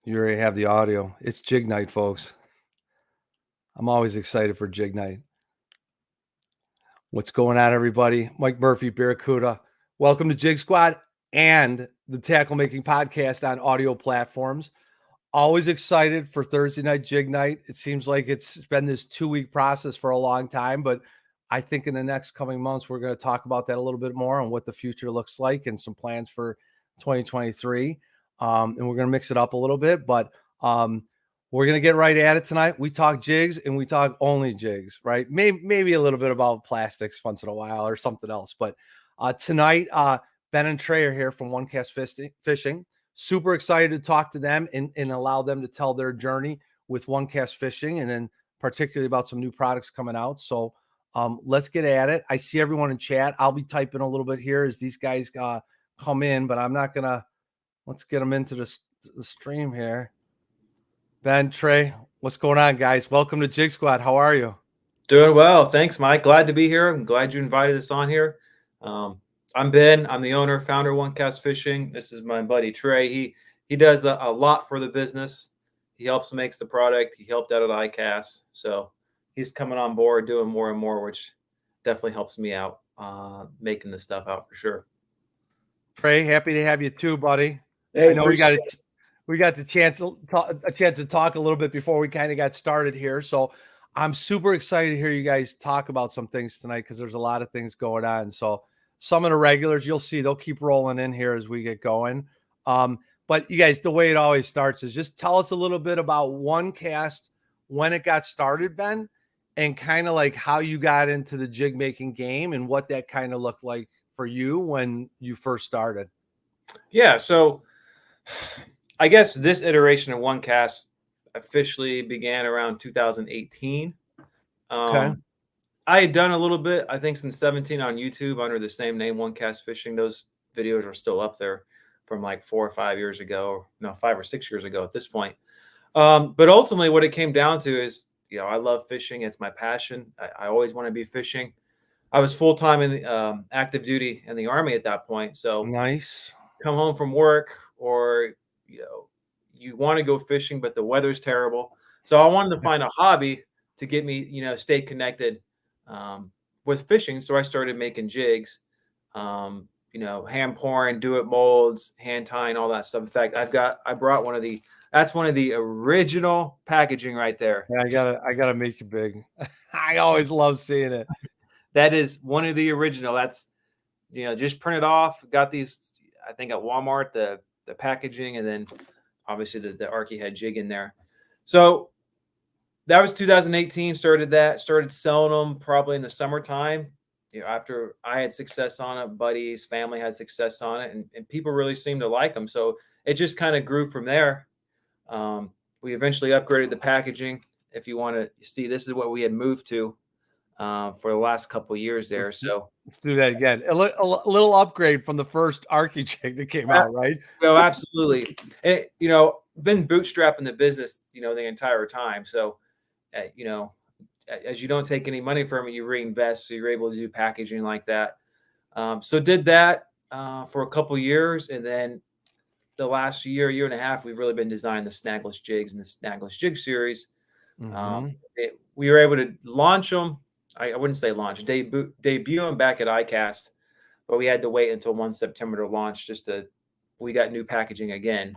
You already have the audio. It's Jig Night, folks. I'm always excited for Jig Night. What's going on, everybody? Mike Murphy, Barracuda. Welcome to Jig Squad and the Tackle Making Podcast on audio platforms. Always excited for Thursday night Jig Night. It seems like it's been this 2-week process for a long time, but I think in the next coming months, we're going to talk about that a little bit more and what the future looks like and some plans for 2023. And we're going to mix it up a little bit, but we're going to get right at it tonight. We talk jigs and we talk only jigs, right? Maybe a little bit about plastics once in a while or something else. But tonight, Ben and Trey are here from OneCast Fishing. Super excited to talk to them and allow them to tell their journey with OneCast Fishing and then particularly about some new products coming out. So let's get at it. I see everyone in chat. I'll be typing a little bit here as these guys come in, but I'm not going to. Let's get them into the stream here. Ben, Trey, what's going on, guys? Welcome to Jig Squad. How are you? Doing well. Thanks, Mike. Glad to be here. I'm glad you invited us on here. I'm Ben. I'm the owner, founder of OneCast Fishing. This is my buddy, Trey. He does a lot for the business. He helps makes the product. He helped out at ICAST. So he's coming on board, doing more and more, which definitely helps me out making this stuff out for sure. Trey, happy to have you too, buddy. Hey, I know we got the chance to talk a little bit before we kind of got started here. So I'm super excited to hear you guys talk about some things tonight because there's a lot of things going on. So some of the regulars you'll see they'll keep rolling in here as we get going. But you guys, the way it always starts is just tell us a little bit about OneCast, when it got started, Ben, and kind of like how you got into the jig making game and what that kind of looked like for you when you first started. Yeah, so I guess this iteration of OneCast officially began around 2018. Okay. I had done a little bit, I think, since 17 on YouTube under the same name, OneCast Fishing. Those videos are still up there from like 4 or 5 years ago. No, 5 or 6 years ago at this point. But ultimately, what it came down to is, I love fishing. It's my passion. I always want to be fishing. I was full-time in the active duty in the Army at that point. So Nice. come home from work or, you want to go fishing, but the weather's terrible. So I wanted to find a hobby to get me, stay connected with fishing. So I started making jigs, hand pouring, do it molds, hand tying, all that stuff. In fact, I brought that's one of the original packaging right there. Yeah, I gotta make you big. I always love seeing it. That is one of the original. That's, just printed off. Got these, I think, at Walmart, the packaging, and then obviously the Archie head jig in there. So that was 2018. Started selling them probably in the summertime. After I had success on it, buddies, family had success on it, and people really seemed to like them. So it just kind of grew from there. We eventually upgraded the packaging. If you want to see, this is what we had moved to for the last couple of years there. Let's do that again. A little upgrade from the first Archie jig that came out, right? No, absolutely. And, been bootstrapping the business, the entire time. So, as you don't take any money from it, you reinvest. So you're able to do packaging like that. So did that for a couple of years. And then the last year and a half, we've really been designing the snagless jigs and the snagless jig series. Mm-hmm. We were able to launch them. I wouldn't say launch, debut them back at ICAST, but we had to wait until 1 September to launch. We got new packaging again.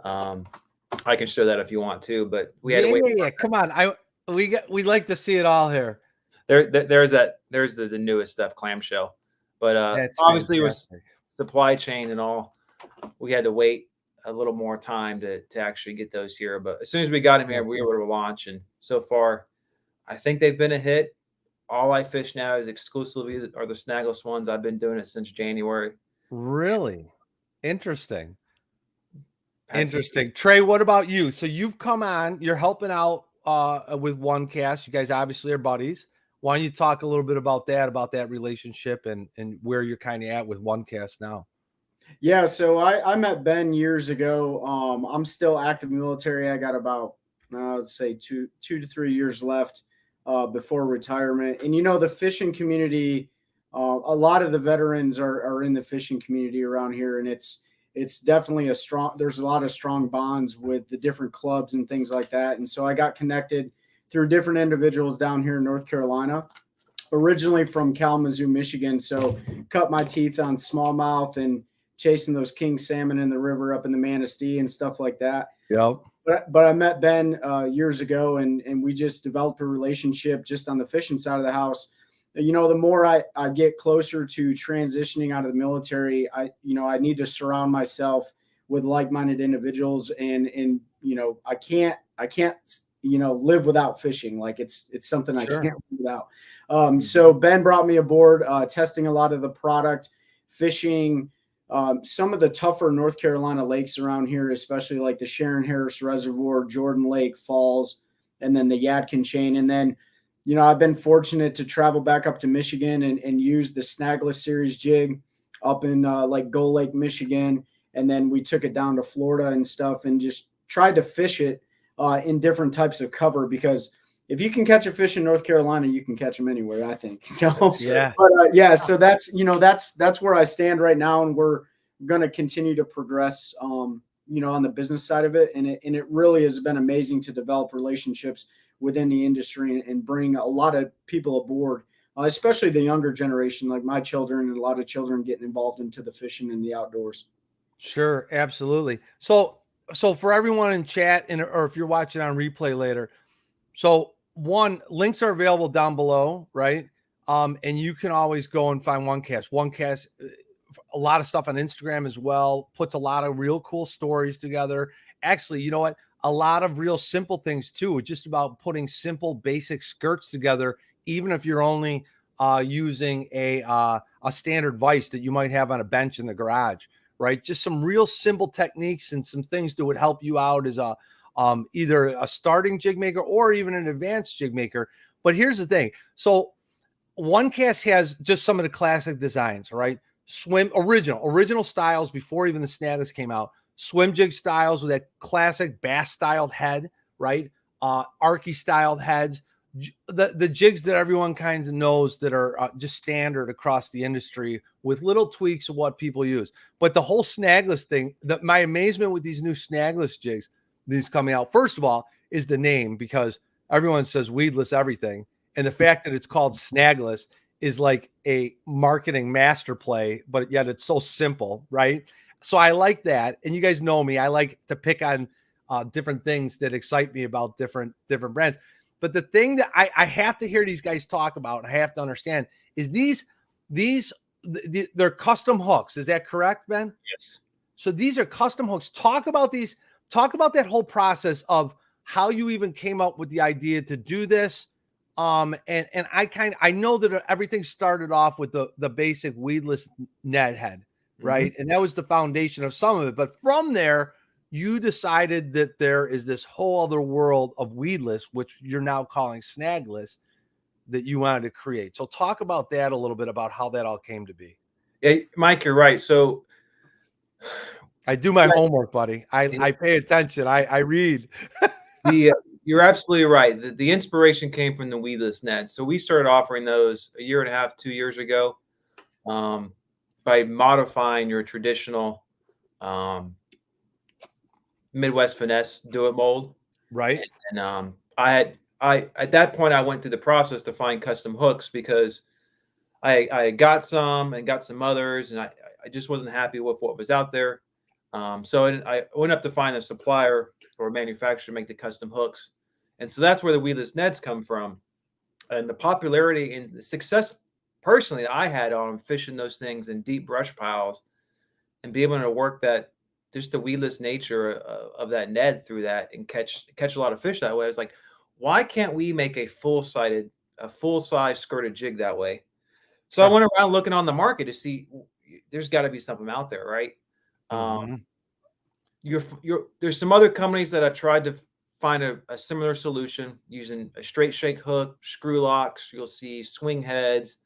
I can show that if you want to, but we had to wait. Yeah. Come on, we like to see it all here. There's the newest stuff, clamshell, but obviously it was supply chain and all. We had to wait a little more time to actually get those here, but as soon as we got them here, we were able to launch, and so far, I think they've been a hit. All I fish now is exclusively are the snagless ones. I've been doing it since January. Really? Interesting. Trey, what about you? So you've come on, you're helping out with OneCast. You guys obviously are buddies. Why don't you talk a little bit about that relationship and where you're kind of at with OneCast now? Yeah, so I met Ben years ago. I'm still active military. I got about, let's say 2 to 3 years left before retirement. And, the fishing community, a lot of the veterans are in the fishing community around here. And it's it's definitely there's a lot of strong bonds with the different clubs and things like that. And so I got connected through different individuals down here in North Carolina, originally from Kalamazoo, Michigan. So cut my teeth on smallmouth and chasing those king salmon in the river up in the Manistee and stuff like that. Yep. But I met Ben years ago, and we just developed a relationship just on the fishing side of the house. You know, the more I get closer to transitioning out of the military, I need to surround myself with like-minded individuals, and you know, I can't live without fishing. Like it's something I Sure. can't live without. So Ben brought me aboard, testing a lot of the product, fishing some of the tougher North Carolina lakes around here, especially like the Sharon Harris Reservoir, Jordan Lake Falls, and then the Yadkin Chain. And then, you know, I've been fortunate to travel back up to Michigan and use the Snagless Series jig up in like Gull Lake, Michigan. And then we took it down to Florida and stuff and just tried to fish it in different types of cover, because if you can catch a fish in North Carolina, you can catch them anywhere, I think. So Yeah. But so that's that's where I stand right now, and we're going to continue to progress, on the business side of it, and it really has been amazing to develop relationships within the industry and bring a lot of people aboard, especially the younger generation, like my children, and a lot of children getting involved into the fishing and the outdoors. Sure, absolutely. So for everyone in chat or if you're watching on replay later, so links are available down below, right? And you can always go and find OneCast. OneCast, a lot of stuff on Instagram as well, puts a lot of real cool stories together. Actually, you know what? A lot of real simple things too. It's just about putting simple, basic skirts together, even if you're only using a standard vise that you might have on a bench in the garage, right? Just some real simple techniques and some things that would help you out as a either a starting jig maker or even an advanced jig maker. But here's the thing. So OneCast has just some of the classic designs, right? Original styles before even the Snagless came out. Swim jig styles with that classic bass styled head, right? Arky styled heads. The jigs that everyone kind of knows that are just standard across the industry with little tweaks of what people use. But the whole Snagless thing, my amazement with these new Snagless jigs, these coming out, first of all, is the name, because everyone says weedless everything. And the fact that it's called Snagless is like a marketing master play, but yet it's so simple, right? So I like that. And you guys know me, I like to pick on different things that excite me about different brands. But the thing that I have to hear these guys talk about, I have to understand, is they're custom hooks. Is that correct, Ben? Yes. So these are custom hooks. Talk about these. Talk about that whole process of how you even came up with the idea to do this. And I know that everything started off with the basic weedless net head, right? And that was the foundation of some of it. But from there, you decided that there is this whole other world of weedless, which you're now calling Snagless, that you wanted to create. So talk about that a little bit, about how that all came to be. Yeah, Mike, you're right. So I do my homework, buddy. I pay attention. I read. You're absolutely right. The inspiration came from the weedless nets. So we started offering those a year and a half, 2 years ago, by modifying your traditional Midwest finesse do it mold. Right. And I at that point I went through the process to find custom hooks, because I got some and got some others, and I just wasn't happy with what was out there. So I went up to find a supplier or a manufacturer to make the custom hooks. And so that's where the weedless nets come from. And the popularity and the success personally that I had on fishing those things in deep brush piles and be able to work that, just the weedless nature of that net through that and catch a lot of fish that way. I was like, why can't we make a full-size skirted jig that way? So I went around looking on the market to see there's got to be something out there, right? There's some other companies that have tried to find a similar solution using a straight shake hook, screw locks. You'll see swing heads,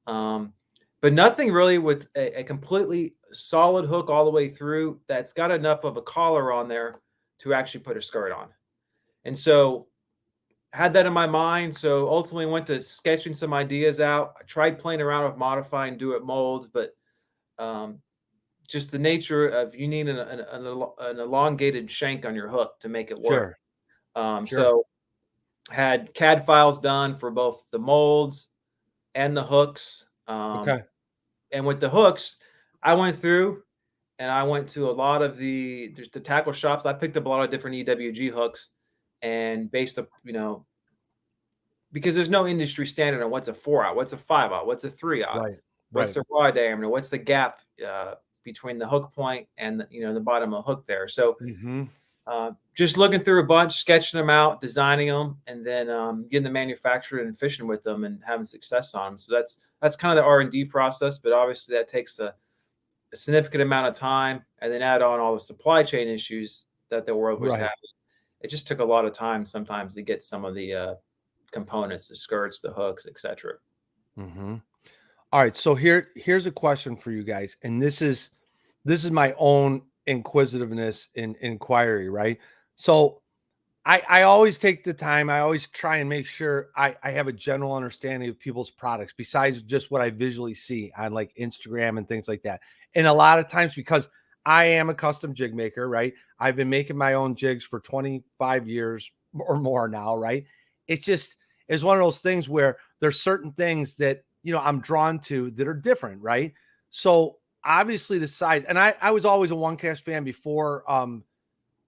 but nothing really with a completely solid hook all the way through that's got enough of a collar on there to actually put a skirt on. And so had that in my mind. So ultimately went to sketching some ideas out. I tried playing around with modifying do it molds, but just the nature of you need an elongated shank on your hook to make it work. Sure. So had CAD files done for both the molds and the hooks. Okay. And with the hooks, I went through and I went to a lot of the tackle shops. I picked up a lot of different EWG hooks and based up, because there's no industry standard on what's a 4-aught, what's a 5-aught, what's a 3-aught, Right. what's the rod diameter, what's the gap between the hook point and the bottom of the hook there. So just looking through a bunch, sketching them out, designing them, and then getting the manufacturer and fishing with them and having success on them. So that's kind of the R&D process, but obviously that takes a significant amount of time, and then add on all the supply chain issues that the world was having. It just took a lot of time sometimes to get some of the components, the skirts, the hooks, etc. All right, so here's a question for you guys, and this is my own inquisitiveness and inquiry, right? So I always take the time. I always try and make sure I have a general understanding of people's products besides just what I visually see on like Instagram and things like that. And a lot of times, because I am a custom jig maker, right? I've been making my own jigs for 25 years or more now, right? It's one of those things where there's certain things that, I'm drawn to that are different, right? So obviously the size, and I was always a OneCast fan before,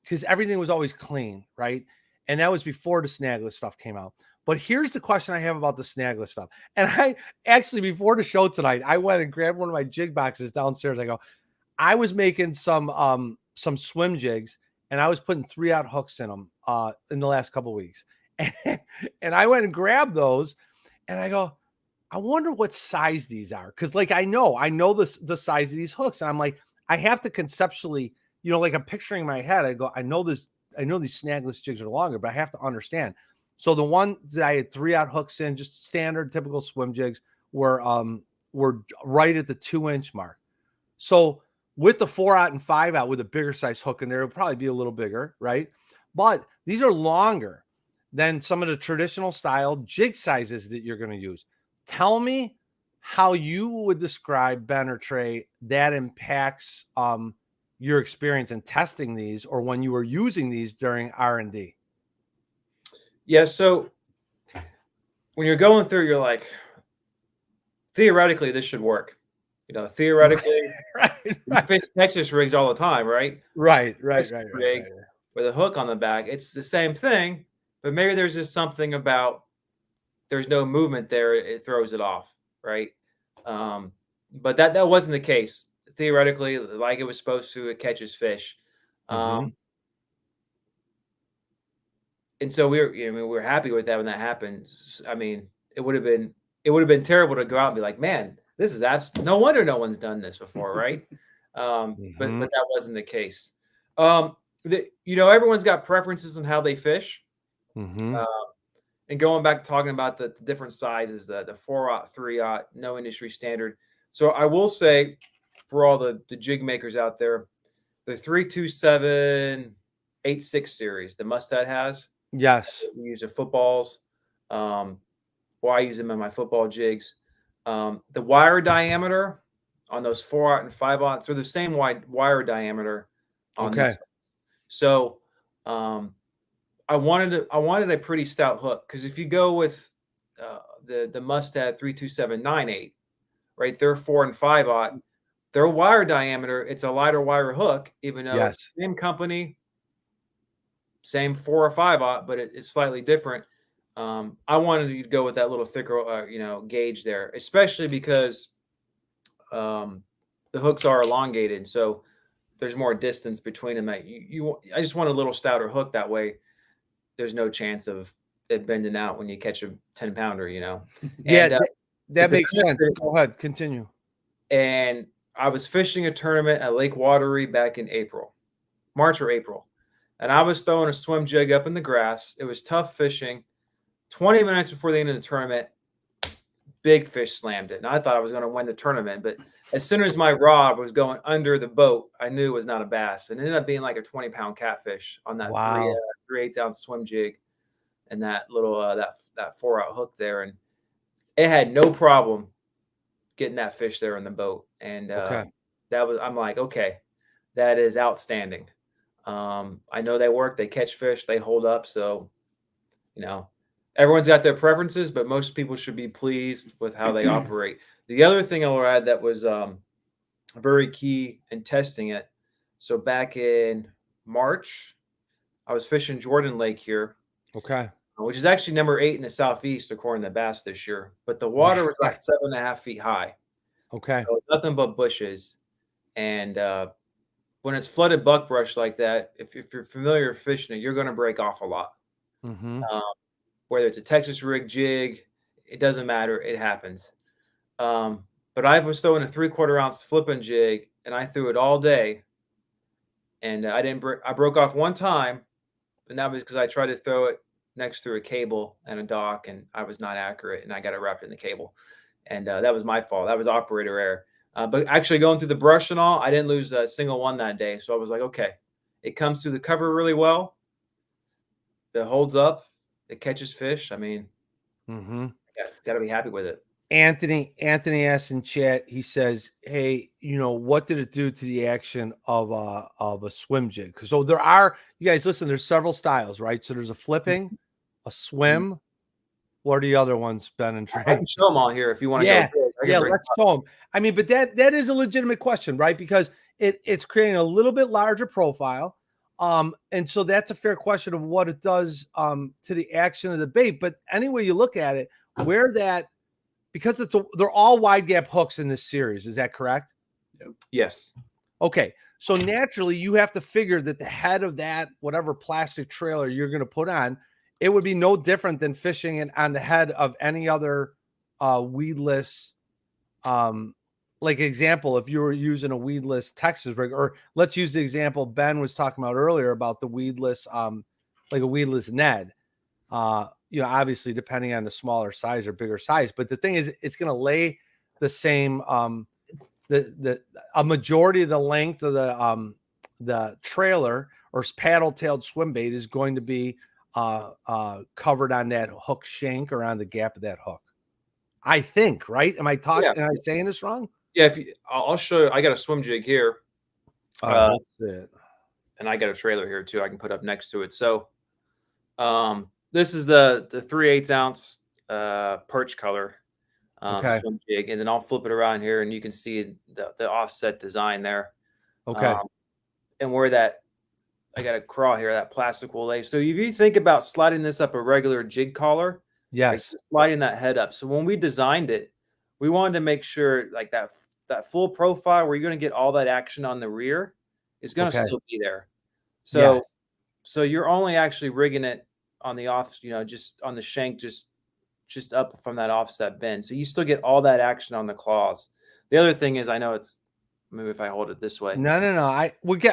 because everything was always clean, right? And that was before the snagless stuff came out. But here's the question I have about the snagless stuff. And I actually, before the show tonight, I went and grabbed one of my jig boxes downstairs. I was making some swim jigs, and I was putting 3-aught hooks in them in the last couple of weeks. And I went and grabbed those, and I go, I wonder what size these are. Because like I know the size of these hooks. And I'm like, I have to conceptually, like I'm picturing in my head, I go, I know these snagless jigs are longer, but I have to understand. So the ones that I had 3-aught hooks in, just standard typical swim jigs, were right at the 2-inch mark. So with the 4-aught and 5-aught with a bigger size hook in there, it'll probably be a little bigger, right? But these are longer than some of the traditional style jig sizes that you're going to use. Tell me how you would describe, Ben or Trey, that impacts your experience in testing these or when you were using these during R&D. Yeah, so when you're going through, you're like, theoretically, this should work. Theoretically, right. fish Texas rigs all the time, right? Right. With a hook on the back, it's the same thing, but maybe there's just something about there's no movement there; it throws it off, right? But that wasn't the case. Theoretically, like it was supposed to, it catches fish. And so we were happy with that when that happened. I mean, it would have been terrible to go out and be like, man, this is no wonder no one's done this before, right? But that wasn't the case. Everyone's got preferences on how they fish. And going back to talking about the different sizes, the 4-aught, 3-aught, no industry standard. So I will say, for all the jig makers out there, the 327-86 series, the Mustad has. Yes. We use the footballs. I use them in my football jigs. The wire diameter on those 4-aught and 5-aughts are the same wire diameter on this. So I wanted a pretty stout hook, because if you go with the Mustad 327-98, right, they're 4 and 5-aught. Their wire diameter, it's a lighter wire hook, even though it's the same company, same 4 or 5-aught, but it's slightly different. I wanted you to go with that little thicker, gauge there, especially because the hooks are elongated, so there's more distance between them. I just want a little stouter hook, that way there's no chance of it bending out when you catch a 10-pounder, Yeah, that makes sense. Go ahead, continue. And I was fishing a tournament at Lake Watery back in March or April. And I was throwing a swim jig up in the grass. It was tough fishing. 20 minutes before the end of the tournament, big fish slammed it. And I thought I was going to win the tournament. But as soon as my rod was going under the boat, I knew it was not a bass. And it ended up being like a 20-pound catfish on that 3/8-ounce swim jig and that little that 4-aught hook there. And it had no problem getting that fish there in the boat. And I'm like, okay, that is outstanding. I know they work, they catch fish, they hold up. So, everyone's got their preferences, but most people should be pleased with how they operate. The other thing I'll add that was very key in testing it. So back in March, I was fishing Jordan Lake here, Okay. which is actually number 8 in the Southeast according to bass this year. But the water was Yeah. like 7.5 feet high. Okay. So nothing but bushes. And when it's flooded buckbrush like that, if you're familiar with fishing it, you're going to break off a lot. Mm-hmm. Whether it's a Texas rig jig, it doesn't matter. It happens. But I was throwing a 3/4 ounce flipping jig, and I threw it all day. And I didn't break. I broke off one time, and that was because I tried to throw it next to a cable and a dock, and I was not accurate, and I got it wrapped in the cable. And that was my fault. That was operator error. But actually going through the brush and all, I didn't lose a single one that day. So I was like, okay, it comes through the cover really well. It holds up. It catches fish. I mean, got to be happy with it. Anthony asks in chat, he says, hey, what did it do to the action of a swim jig? So there are, you guys listen, there's several styles, right? So there's a flipping, a swim. What are the other ones, Ben and Trey? I can show them all here if you want to Yeah, go. let's show them. I mean, but that is a legitimate question, right? Because it's creating a little bit larger profile. And so that's a fair question of what it does to the action of the bait. But anyway, you look at it, where that, because they're all wide gap hooks in this series. Is that correct? Yes. Okay. So naturally you have to figure that the head of that, whatever plastic trailer you're going to put on, it would be no different than fishing it on the head of any other weedless, like example, if you were using a weedless Texas rig, or let's use the example Ben was talking about earlier about the weedless, like a weedless Ned. Obviously depending on the smaller size or bigger size, but the thing is, it's going to lay the same, a majority of the length of the trailer or paddle-tailed swim bait is going to be covered on that hook shank or on the gap of that hook. I think, right? Am I saying this wrong? Yeah. I'll show you. I got a swim jig here. That's it. And I got a trailer here too. I can put up next to it. So, this is the 3/8 ounce perch color swim jig, and then I'll flip it around here, and you can see the offset design there. Okay. And where that I got a crawl here, that plastic will lay. So if you think about sliding this up a regular jig collar, yes, like sliding that head up. So when we designed it, we wanted to make sure like that full profile where you're going to get all that action on the rear is going to still be there. So so you're only actually rigging it on the off, just on the shank, just up from that offset bend. So you still get all that action on the claws. The other thing is, I know it's, maybe if I hold it this way. No. I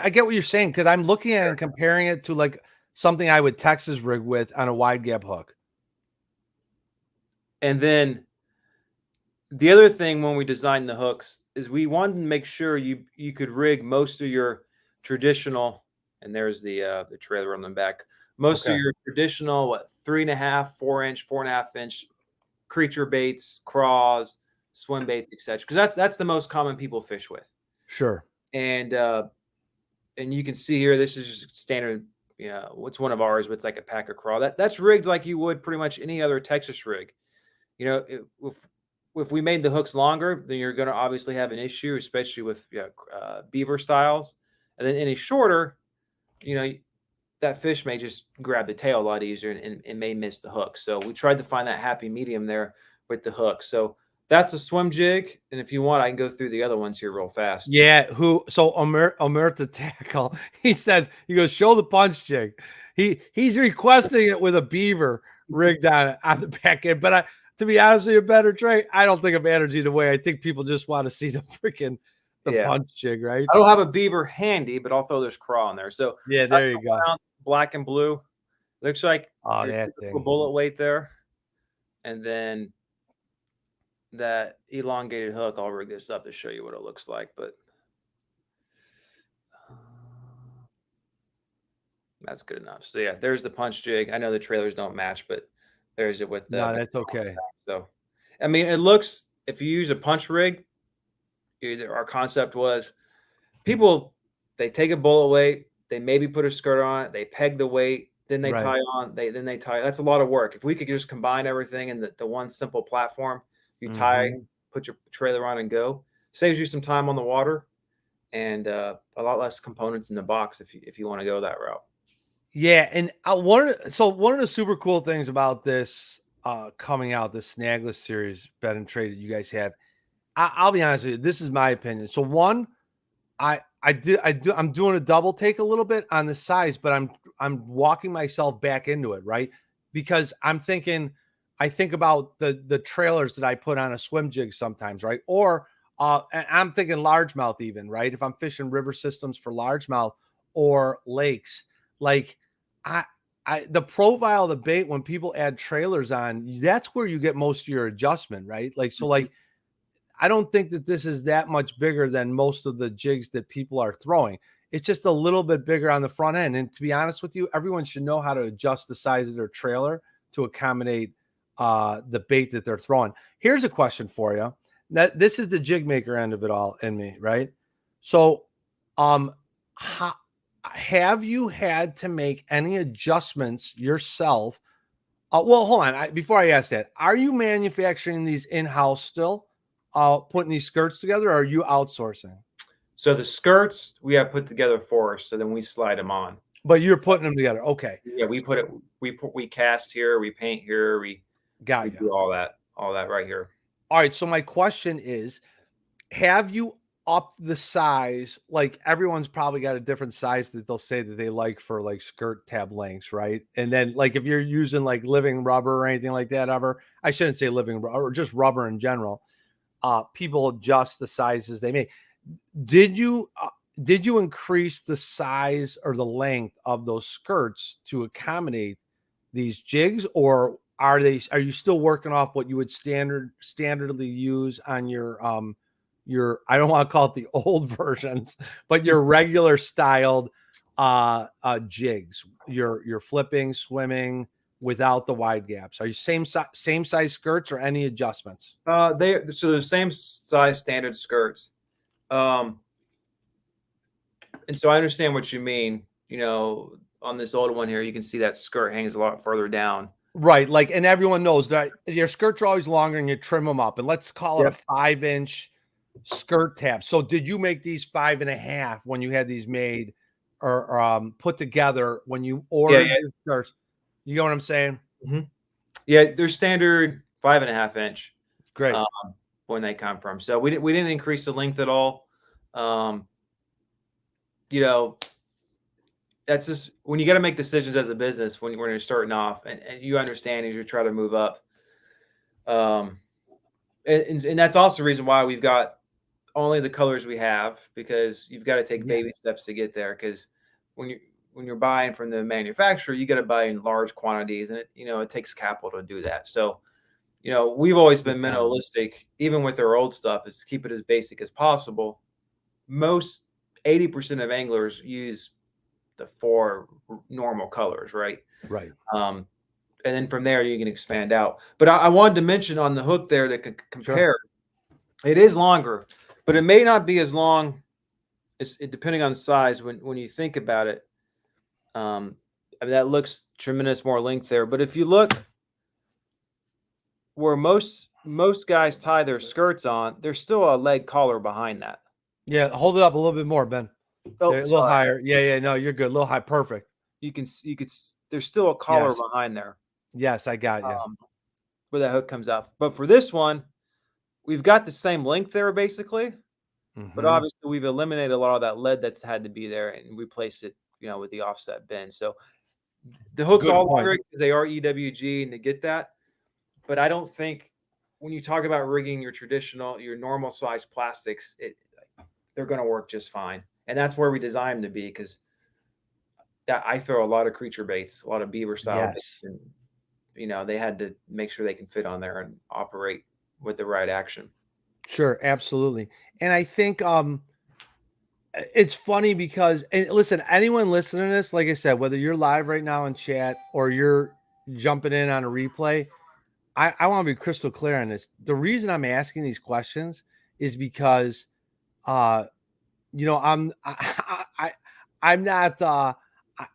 get what you're saying, because I'm looking at it and comparing it to like something I would Texas rig with on a wide gap hook. And then the other thing when we designed the hooks is we wanted to make sure you could rig most of your traditional, and there's the trailer on the back. Most of your traditional 3.5, 4-inch, 4.5-inch creature baits, craws, swim baits, etc. Because that's the most common people fish with. Sure. And you can see here, this is just standard. It's one of ours, but it's like a packer crawl. That's rigged like you would pretty much any other Texas rig. If we made the hooks longer, then you're going to obviously have an issue, especially with beaver styles. And then any shorter, that fish may just grab the tail a lot easier and may miss the hook. So we tried to find that happy medium there with the hook. So that's a swim jig. And if you want, I can go through the other ones here real fast. Yeah. So Omer to tackle, he goes, show the punch jig. He's requesting it with a beaver rigged on the back end. But to be honest with you, better Trey, I don't think I'm energy the way. I think people just want to see the punch jig, right? I don't have a beaver handy, but I'll throw this craw in there. So yeah, there you go. Black and blue. Looks like that thing. Bullet weight there. And then that elongated hook, I'll rig this up to show you what it looks like, but that's good enough. So yeah, there's the punch jig. I know the trailers don't match, but there's it with the. No, that's okay. So, I mean, it looks, if you use a punch rig, our concept was people, they take a bullet weight, they maybe put a skirt on it, they peg the weight, then they Right. tie on, they tie. That's a lot of work. If we could just combine everything in the one simple platform, you tie, put your trailer on and go, saves you some time on the water and a lot less components in the box if you want to go that route. Yeah, and one of the super cool things about this coming out, this Snagless series bet and trade that you guys have, I'll be honest with you, this is my opinion. So one, I'm doing a double take a little bit on the size, but I'm walking myself back into it, right? Because I think about the trailers that I put on a swim jig sometimes, right? Or and I'm thinking largemouth even, right? If I'm fishing river systems for largemouth or lakes, like I the profile of the bait when people add trailers on, that's where you get most of your adjustment, right? Like so, like I don't think that this is that much bigger than most of the jigs that people are throwing. It's just a little bit bigger on the front end. And to be honest with you, everyone should know how to adjust the size of their trailer to accommodate the bait that they're throwing. Here's a question for you. That this is the jig maker end of it all in me, right? So, have you had to make any adjustments yourself? Well, hold on. Before I ask that, are you manufacturing these in-house still? Putting these skirts together, or are you outsourcing? So the skirts we have put together for us, so then we slide them on. But you're putting them together. Okay. Yeah, we cast here, we paint here, we do all that right here. All right. So my question is, have you upped the size? Like everyone's probably got a different size that they'll say that they like for like skirt tab lengths, right? And then like if you're using like living rubber or anything like that, I shouldn't say living rubber or just rubber in general. People adjust the sizes they make. Did you increase the size or the length of those skirts to accommodate these jigs, or are you still working off what you would standardly use on your I don't want to call it the old versions, but your regular styled jigs, your flipping, swimming without the wide gaps? Are you same size skirts or any adjustments? So the same size standard skirts. And so I understand what you mean. You know, on this old one here, you can see that skirt hangs a lot further down. Right. Like, and everyone knows that your skirts are always longer and you trim them up. And let's call it a 5-inch skirt tab. So did you make these 5.5 when you had these made or put together when you ordered your skirts? You know what I'm saying? Yeah, they're standard 5.5-inch. Great. When they come from. So we didn't increase the length at all. You know, that's just when you got to make decisions as a business when you're starting off and you understand as you try to move up. And that's also the reason why we've got only the colors we have, because you've got to take baby steps to get there. Because when you're buying from the manufacturer, you got to buy in large quantities, and it takes capital to do that. So, we've always been minimalistic, even with our old stuff, is to keep it as basic as possible. Most 80% of anglers use the 4 normal colors, right? Right. And then from there you can expand out. But I wanted to mention on the hook there that could compare. Sure. It is longer, but it may not be as long as depending on the size. When you think about it, I mean, that looks tremendous more length there. But if you look where most guys tie their skirts on, there's still a leg collar behind that. Yeah, hold it up a little bit more, Ben. Oh, a little higher. Yeah. No, you're good. A little high. Perfect. You could. There's still a collar behind there. Yes, I got you. Where that hook comes out. But for this one, we've got the same length there basically, but obviously we've eliminated a lot of that lead that's had to be there and replaced it, with the offset bend. So the hooks all longer because they are EWG and to get that. But I don't think when you talk about rigging your normal size plastics, they're going to work just fine. And that's where we design them to be, because I throw a lot of creature baits, a lot of beaver style baits, and they had to make sure they can fit on there and operate with the right action. Sure, absolutely. And I think it's funny because, and listen, anyone listening to this, like I said, whether you're live right now in chat or you're jumping in on a replay, I want to be crystal clear on this. The reason I'm asking these questions is because I'm not.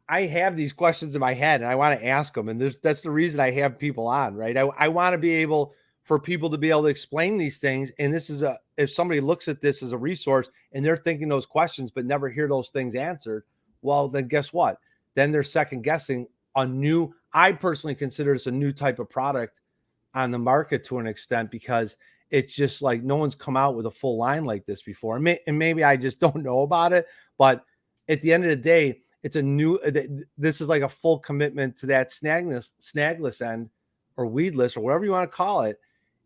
I have these questions in my head, and I want to ask them, and that's the reason I have people on, right? I want to be able for people to be able to explain these things, and this is if somebody looks at this as a resource and they're thinking those questions but never hear those things answered, well, then guess what? Then they're second guessing a new. I personally consider this a new type of product on the market to an extent because it's just like no one's come out with a full line like this before. And maybe I just don't know about it, but at the end of the day, it's a new, this is like a full commitment to that snagless end or weedless or whatever you want to call it.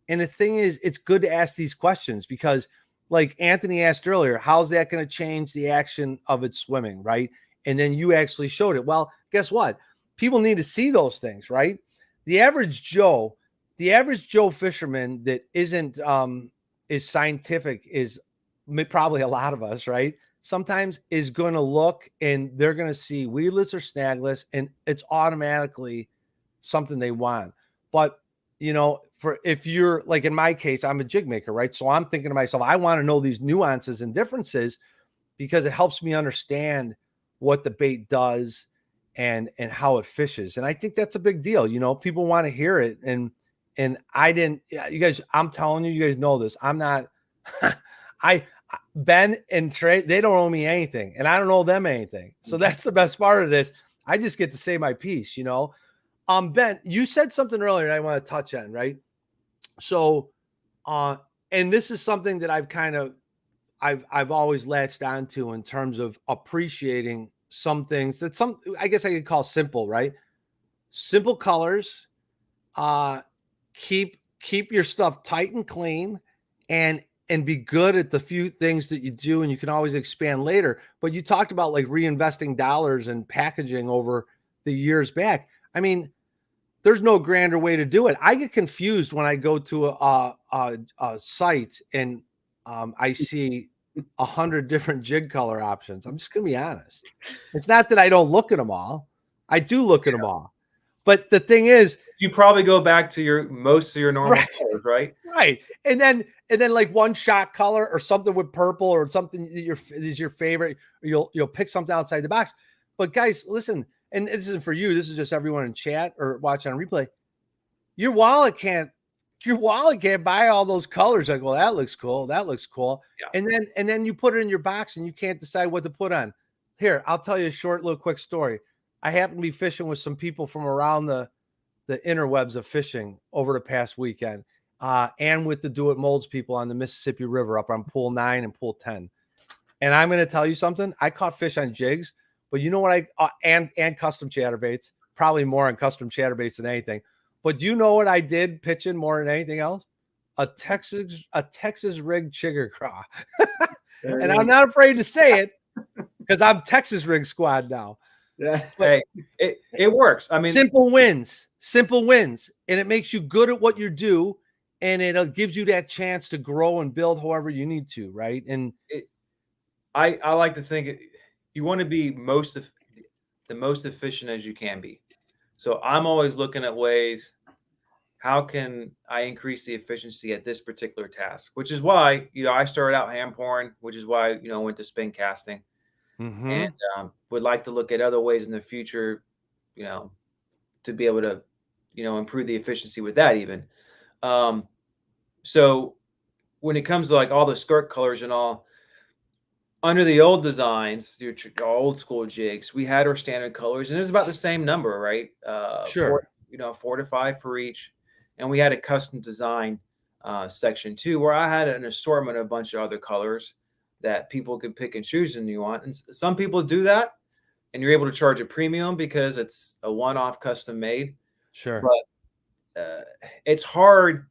And the thing is, it's good to ask these questions because like Anthony asked earlier, how's that going to change the action of its swimming? Right. And then you actually showed it. Well, guess what? People need to see those things, right? The average Joe fisherman that isn't is scientific is probably a lot of us, right? Sometimes is going to look and they're going to see weedless or snagless, and it's automatically something they want. But for if you're like in my case, I'm a jig maker, right? So I'm thinking to myself, I want to know these nuances and differences because it helps me understand what the bait does and how it fishes. And I think that's a big deal. People want to hear it. And I didn't, you guys, I'm telling you, you guys know this. I'm not, Ben and Trey, they don't owe me anything and I don't owe them anything. So that's the best part of this. I just get to say my piece, Ben, you said something earlier I want to touch on, right? So, and this is something that I've always latched onto in terms of appreciating some things that I guess I could call simple, right? Simple colors, keep your stuff tight and clean and be good at the few things that you do. And you can always expand later, but you talked about like reinvesting dollars and packaging over the years back. I mean, there's no grander way to do it. I get confused when I go to a site and I see 100 different jig color options. I'm just going to be honest. It's not that I don't look at them all. I do look at them all. But the thing is, you probably go back to most of your normal colors, right? Right. And then like one shot color or something with purple or something that is your favorite, you'll pick something outside the box. But guys, listen, and this isn't for you. This is just everyone in chat or watching on replay. Your wallet can't buy all those colors. Like, well, that looks cool. That looks cool. Yeah. And then you put it in your box and you can't decide what to put on. Here, I'll tell you a short little quick story. I happened to be fishing with some people from around the interwebs of fishing over the past weekend, and with the Do It Molds people on the Mississippi River up on Pool 9 and Pool 10. And I'm going to tell you something. I caught fish on jigs, but you know what and custom chatterbaits, probably more on custom chatterbaits than anything. But do you know what I did pitching more than anything else? A Texas rig chigger craw. And I'm not afraid to say it because I'm Texas rig squad now. Yeah. Hey, it works. I mean, simple wins, and it makes you good at what you do, and it gives you that chance to grow and build however you need to, right? And I like to think you want to be the most efficient as you can be. So I'm always looking at ways, how can I increase the efficiency at this particular task? Which is why, I started out hand pouring, which is why, I went to spin casting. Mm-hmm. And would like to look at other ways in the future, to be able to, improve the efficiency with that even. So when it comes to like all the skirt colors and all, under the old designs, your old school jigs, we had our standard colors, and it was about the same number, right? Sure. 4 to 5 for each. And we had a custom design section too, where I had an assortment of a bunch of other colors that people could pick and choose and you want. And some people do that, and you're able to charge a premium because it's a one-off custom made. Sure. But it's hard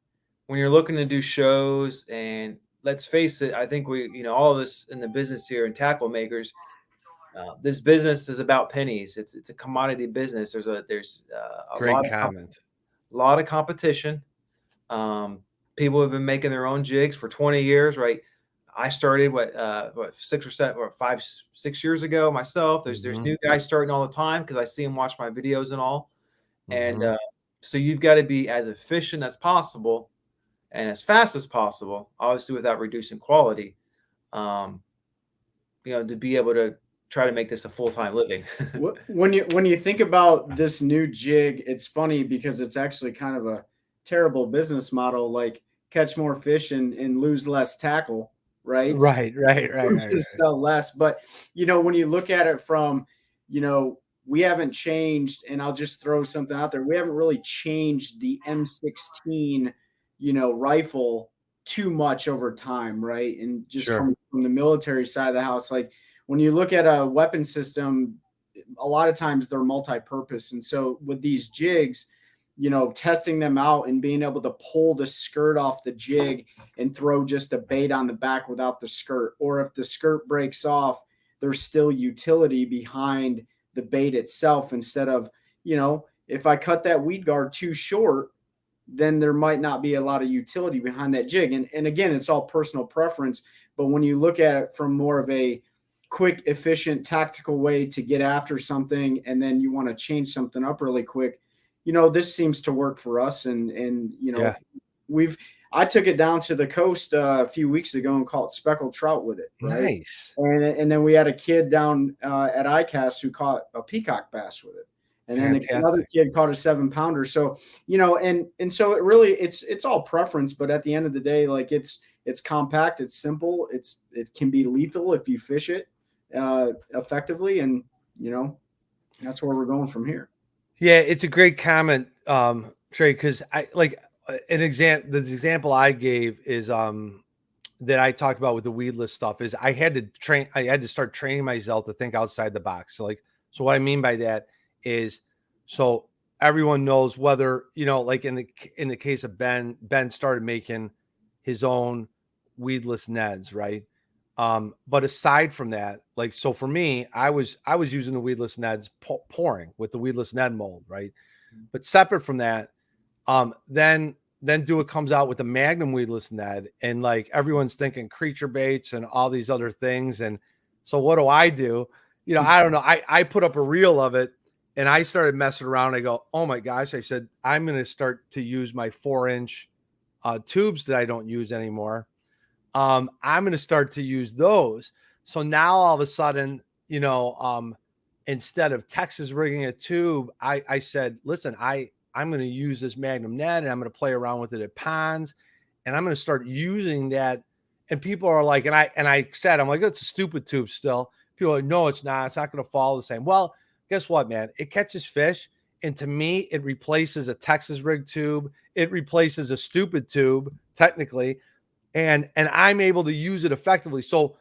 when you're looking to do shows. And let's face it, I think all of us in the business here and tackle makers, this business is about pennies. It's a commodity business. There's a great comment. A lot of competition. People have been making their own jigs for 20 years, right? I started 6 years ago myself. There's new guys starting all the time because I see them watch my videos and all. Mm-hmm. And so you've got to be as efficient as possible and as fast as possible, obviously without reducing quality. to be able to try to make this a full-time living. When you think about this new jig, it's funny because it's actually kind of a terrible business model, like catch more fish and lose less tackle, right? So we're Right. going to sell less. But, when you look at it from, we haven't changed, and I'll just throw something out there. We haven't really changed the M16, rifle too much over time, right? And just Sure. coming from the military side of the house, like when you look at a weapon system, a lot of times they're multi-purpose. And so with these jigs, testing them out and being able to pull the skirt off the jig and throw just a bait on the back without the skirt, or if the skirt breaks off, there's still utility behind the bait itself, instead of, if I cut that weed guard too short, then there might not be a lot of utility behind that jig. And again, it's all personal preference. But when you look at it from more of a quick, efficient, tactical way to get after something, and then you want to change something up really quick, this seems to work for us. And Yeah. I took it down to the coast a few weeks ago and caught speckled trout with it. Right. Nice. And then we had a kid down at ICAST who caught a peacock bass with it. And then another kid caught a 7-pounder. So, and so it really, it's all preference, but at the end of the day, like it's compact, it's simple, it can be lethal if you fish it effectively. And, that's where we're going from here. Yeah. It's a great comment, Trey, because I like the example I gave is, that I talked about with the weedless stuff is I had to start training myself to think outside the box. So what I mean by that is, so everyone knows whether, like in the case of Ben started making his own weedless Neds, right? But aside from that, like, so for me, I was using the weedless Neds pouring with the weedless Ned mold, right? But separate from that, then Dua comes out with the Magnum weedless Ned, and like everyone's thinking creature baits and all these other things. And so what do? I don't know. I put up a reel of it and I started messing around. I go, oh my gosh. I said, I'm going to start to use my 4-inch tubes that I don't use anymore. I'm going to start to use those. So now all of a sudden, instead of Texas rigging a tube, I said, listen, I'm going to use this Magnum Net and I'm going to play around with it at ponds, and I'm going to start using that. And people are like, and I said, I'm like, it's a stupid tube still. People are like, no, it's not. It's not going to follow the same. Well, guess what, man? It catches fish. And to me, it replaces a Texas rig tube. It replaces a stupid tube, technically. And I'm able to use it effectively. So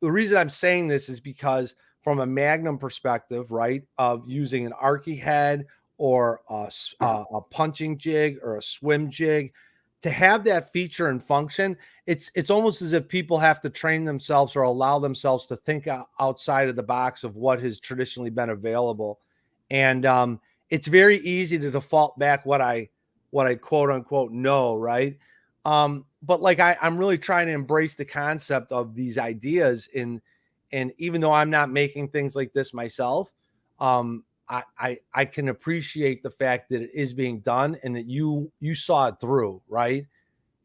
the reason I'm saying this is because from a Magnum perspective, right, of using an Arky head or a punching jig or a swim jig, to have that feature and function, it's almost as if people have to train themselves or allow themselves to think outside of the box of what has traditionally been available. And it's very easy to default back what I quote unquote know, right? But like I'm really trying to embrace the concept of these ideas and even though I'm not making things like this myself, I can appreciate the fact that it is being done and that you saw it through, right?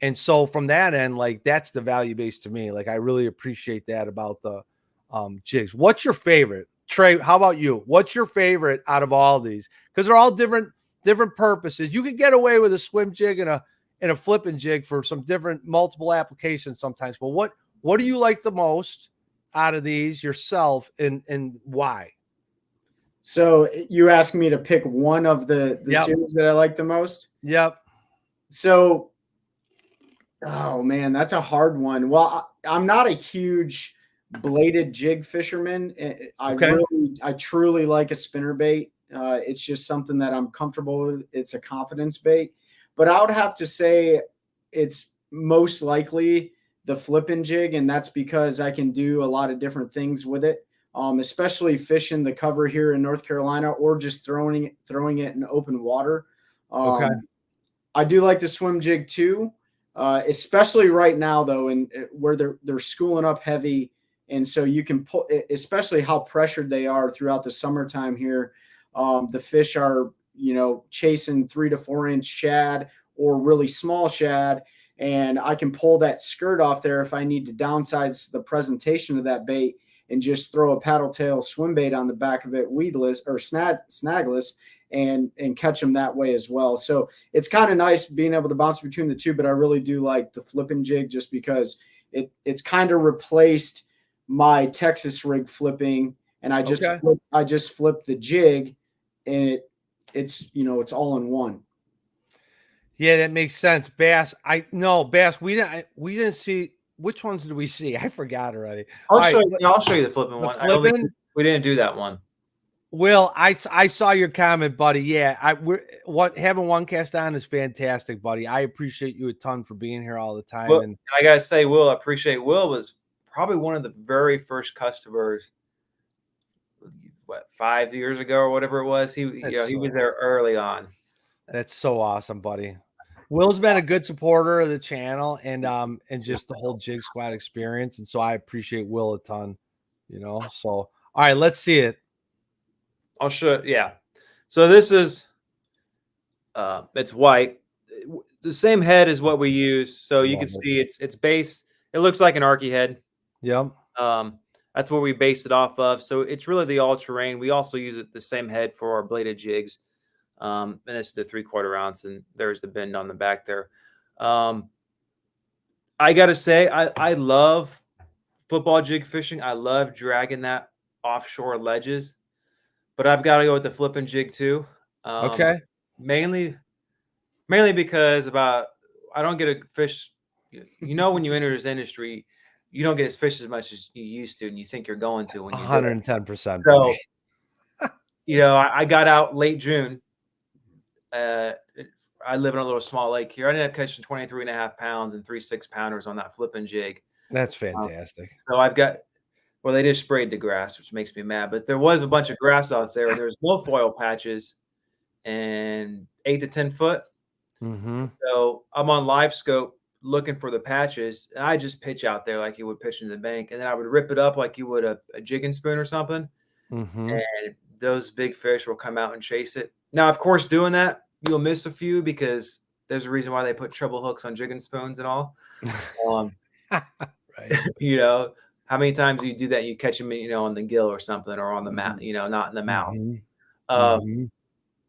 And so from that end, like that's the value base to me. Like I really appreciate that about the jigs. What's your favorite? Trey, how about you? What's your favorite out of all these? Because they're all different purposes. You can get away with a swim jig and a flipping jig for some different multiple applications sometimes. But what do you like the most out of these yourself, and why? So you asked me to pick one of the Yep. series that I like the most. Yep. So, oh man, that's a hard one. Well, I'm not a huge bladed jig fisherman. I truly like a spinner bait. It's just something that I'm comfortable with. It's a confidence bait, but I would have to say it's most likely the flipping jig, and that's because I can do a lot of different things with it. Especially fishing the cover here in North Carolina, or just throwing it in open water. I do like the swim jig too, especially right now though, and where they're schooling up heavy, and so you can pull, especially how pressured they are throughout the summertime here. The fish are chasing 3 to 4 inch shad or really small shad, and I can pull that skirt off there if I need to downsize the presentation of that bait. and just throw a paddle tail swim bait on the back of it, weedless or snagless, and catch them that way as well. So it's kind of nice being able to bounce between the two, but I really do like the flipping jig just because it's kind of replaced my Texas rig flipping, and I just flipped the jig, and it's it's all in one. Yeah, that makes sense. Bass, Bass, we didn't see, which ones did we see? I forgot already. I'll show you the flipping one. Flipping? We didn't do that one. Will, I saw your comment, buddy. Yeah, having OneCast on is fantastic, buddy. I appreciate you a ton for being here all the time. Well, and I gotta say, Will, I appreciate. Will was probably one of the very first customers. What, 5 years ago or whatever it was? He was there early on. That's so awesome, buddy. Will's been a good supporter of the channel and just the whole Jig Squad experience, and so I appreciate Will a ton. So all right, let's see it. I'll show. Yeah. So this is it's white. The same head as what we use. So you can see it's base. It looks like an Arky head. Yep. That's what we based it off of. So it's really the all-terrain. We also use the same head for our bladed jigs. And it's the 3/4 ounce, and there's the bend on the back there. I gotta say, I love football jig fishing. I love dragging that offshore ledges, but I've got to go with the flipping jig too. Okay. Mainly because I don't get a fish. When you enter this industry, you don't get to fish as much as you used to, and you think you're going to when you 110%. So, I got out late June. I live in a little small lake here. I ended up catching 23.5 pounds and 3 6-pounders on that flipping jig. That's fantastic. So I've got, they just sprayed the grass, which makes me mad, but there was a bunch of grass out there. There's milfoil patches and 8 to 10 foot. Mm-hmm. So I'm on live scope looking for the patches, and I just pitch out there like you would pitch into the bank, and then I would rip it up like you would a jigging spoon or something. Mm-hmm. And those big fish will come out and chase it. Now, of course, doing that, you'll miss a few because there's a reason why they put treble hooks on jigging spoons and all. Right. How many times do you do that? You catch them, on the gill or something, or on the mouth, not in the mouth. Mm-hmm.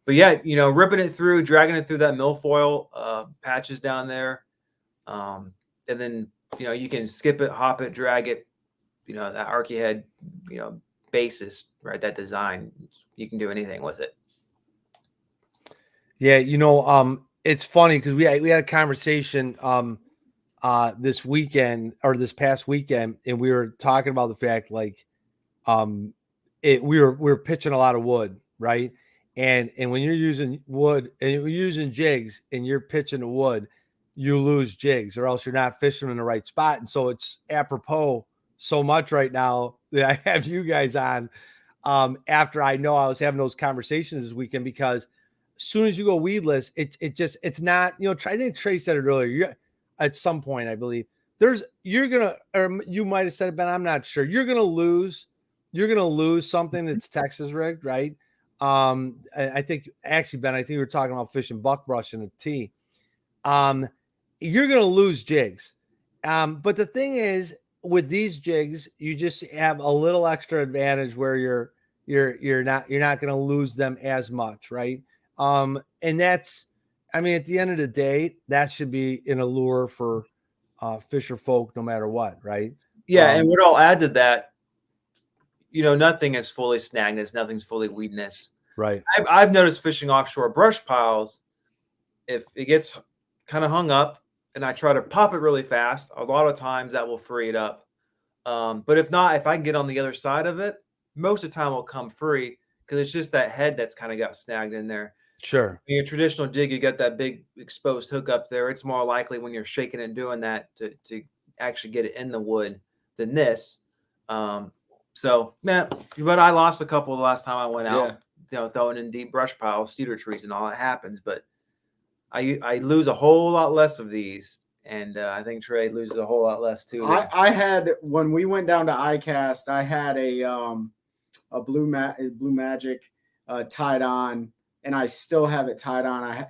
But yeah, ripping it through, dragging it through that milfoil patches down there. And then, you can skip it, hop it, drag it, that Arky head, basis, right? That design, you can do anything with it. Yeah, it's funny because we had a conversation this weekend or this past weekend, and we were talking about the fact we were pitching a lot of wood, right? And when you're using wood and you're using jigs and you're pitching the wood, you lose jigs, or else you're not fishing in the right spot. And so it's apropos so much right now that I have you guys on after I know I was having those conversations this weekend, because as soon as you go weedless, it's not, I think Trey said it earlier. At some point, I believe you might have said it, Ben, I'm not sure. You're gonna lose something that's Texas rigged, right? I think actually, Ben, I think we were talking about fishing buckbrush in a tee. You're gonna lose jigs. But the thing is, with these jigs, you just have a little extra advantage where you're not gonna lose them as much, right? And that's, at the end of the day, that should be an allure for fisher folk no matter what, right? Yeah, and what I'll add to that, nothing is fully snagness, nothing's fully weedness. Right. I've noticed fishing offshore brush piles, if it gets kind of hung up and I try to pop it really fast, a lot of times that will free it up. But if not, if I can get on the other side of it, most of the time it'll come free, because it's just that head that's kind of got snagged in there. Sure. In your traditional jig, you got that big exposed hook up there. It's more likely when you're shaking and doing that to actually get it in the wood than this. So, man, but I lost a couple the last time I went out, throwing in deep brush piles, cedar trees and all that happens. But I lose a whole lot less of these. And I think Trey loses a whole lot less too. I had, when we went down to iCast, I had a Blue Magic tied on, and I still have it tied on.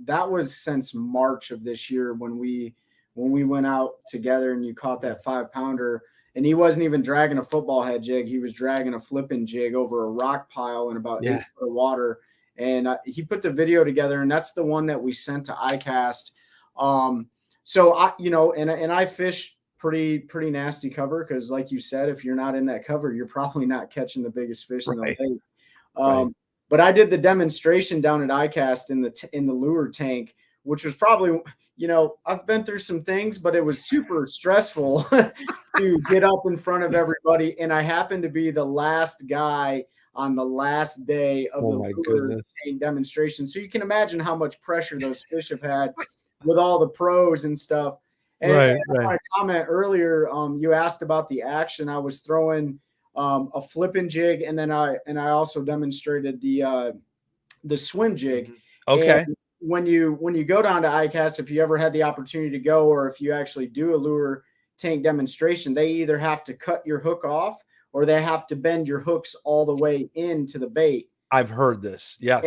That was since March of this year when we went out together and you caught that 5-pounder, and he wasn't even dragging a football head jig. He was dragging a flipping jig over a rock pile in about 8 foot of water. And he put the video together, and that's the one that we sent to iCast. So I, you know, and I fish pretty nasty cover, because like you said, if you're not in that cover, you're probably not catching the biggest fish in the lake. But I did the demonstration down at iCast in the lure tank, which was probably, you know, I've been through some things, but it was super stressful to get up in front of everybody. And I happened to be the last guy on the last day of the lure tank demonstration. So you can imagine how much pressure those fish have had with all the pros and stuff. And my comment earlier, you asked about the action. I was throwing a flipping jig, and then I also demonstrated the swim jig. Okay. And when you go down to iCast, if you ever had the opportunity to go, or if you actually do a lure tank demonstration, they either have to cut your hook off, or they have to bend your hooks all the way into the bait. I've heard this. Yes.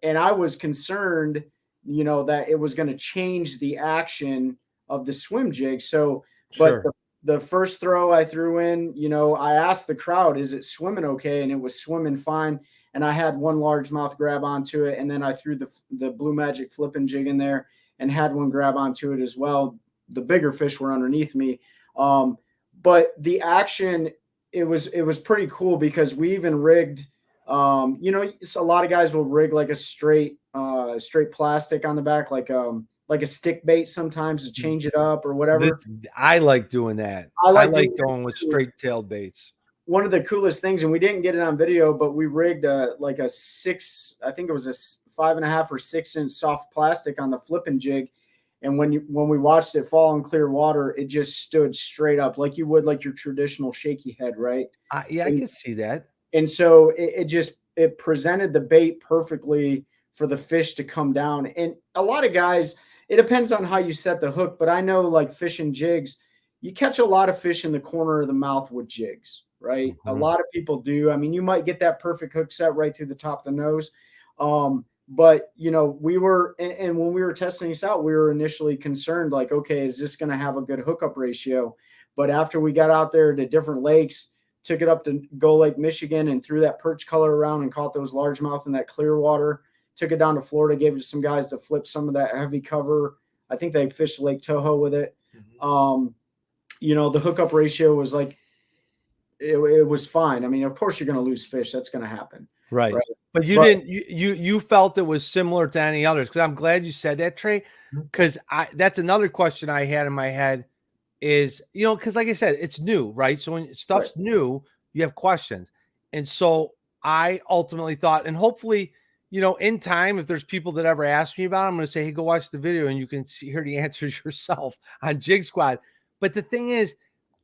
And I was concerned, you know, that it was going to change the action of the swim jig. So, but the first throw I threw in, you know, I asked the crowd, is it swimming okay? And it was swimming fine. And I had one largemouth grab onto it. And then I threw the Blue Magic flipping jig in there and had one grab onto it as well. The bigger fish were underneath me. But the action, it was pretty cool, because we even rigged, you know, a lot of guys will rig like a straight plastic on the back, like a stick bait sometimes to change it up or whatever. I like doing that. I like going with straight tailed baits. One of the coolest things, and we didn't get it on video, but we rigged like a 6, I think it was a 5.5 or 6 inch soft plastic on the flipping jig. And when we watched it fall in clear water, it just stood straight up like you would like your traditional shaky head, right? I can see that. And so it presented the bait perfectly for the fish to come down. And a lot of guys, it depends on how you set the hook, but I know, like fishing jigs, you catch a lot of fish in the corner of the mouth with jigs, right? A lot of people do. I mean, you might get that perfect hook set right through the top of the nose. But, you know, and when we were testing this out, we were initially concerned, like, okay, is this going to have a good hookup ratio? But after we got out there to different lakes, took it up to Gull Lake, Michigan, and threw that perch color around and caught those largemouth in that clear water, took it down to Florida, gave it to some guys to flip some of that heavy cover. I think they fished Lake Toho with it. You know, the hookup ratio was like, it was fine. I mean, of course you're going to lose fish. That's going to happen. Right. But you felt it was similar to any others. Cause I'm glad you said that, Trey. Cause that's another question I had in my head is, you know, cause like I said, it's new, right? So when stuff's new, you have questions. And so I ultimately thought, and hopefully, you know, in time, if there's people that ever ask me about it, I'm going to say, hey, go watch the video and you can hear the answers yourself on Jigsquad. But the thing is,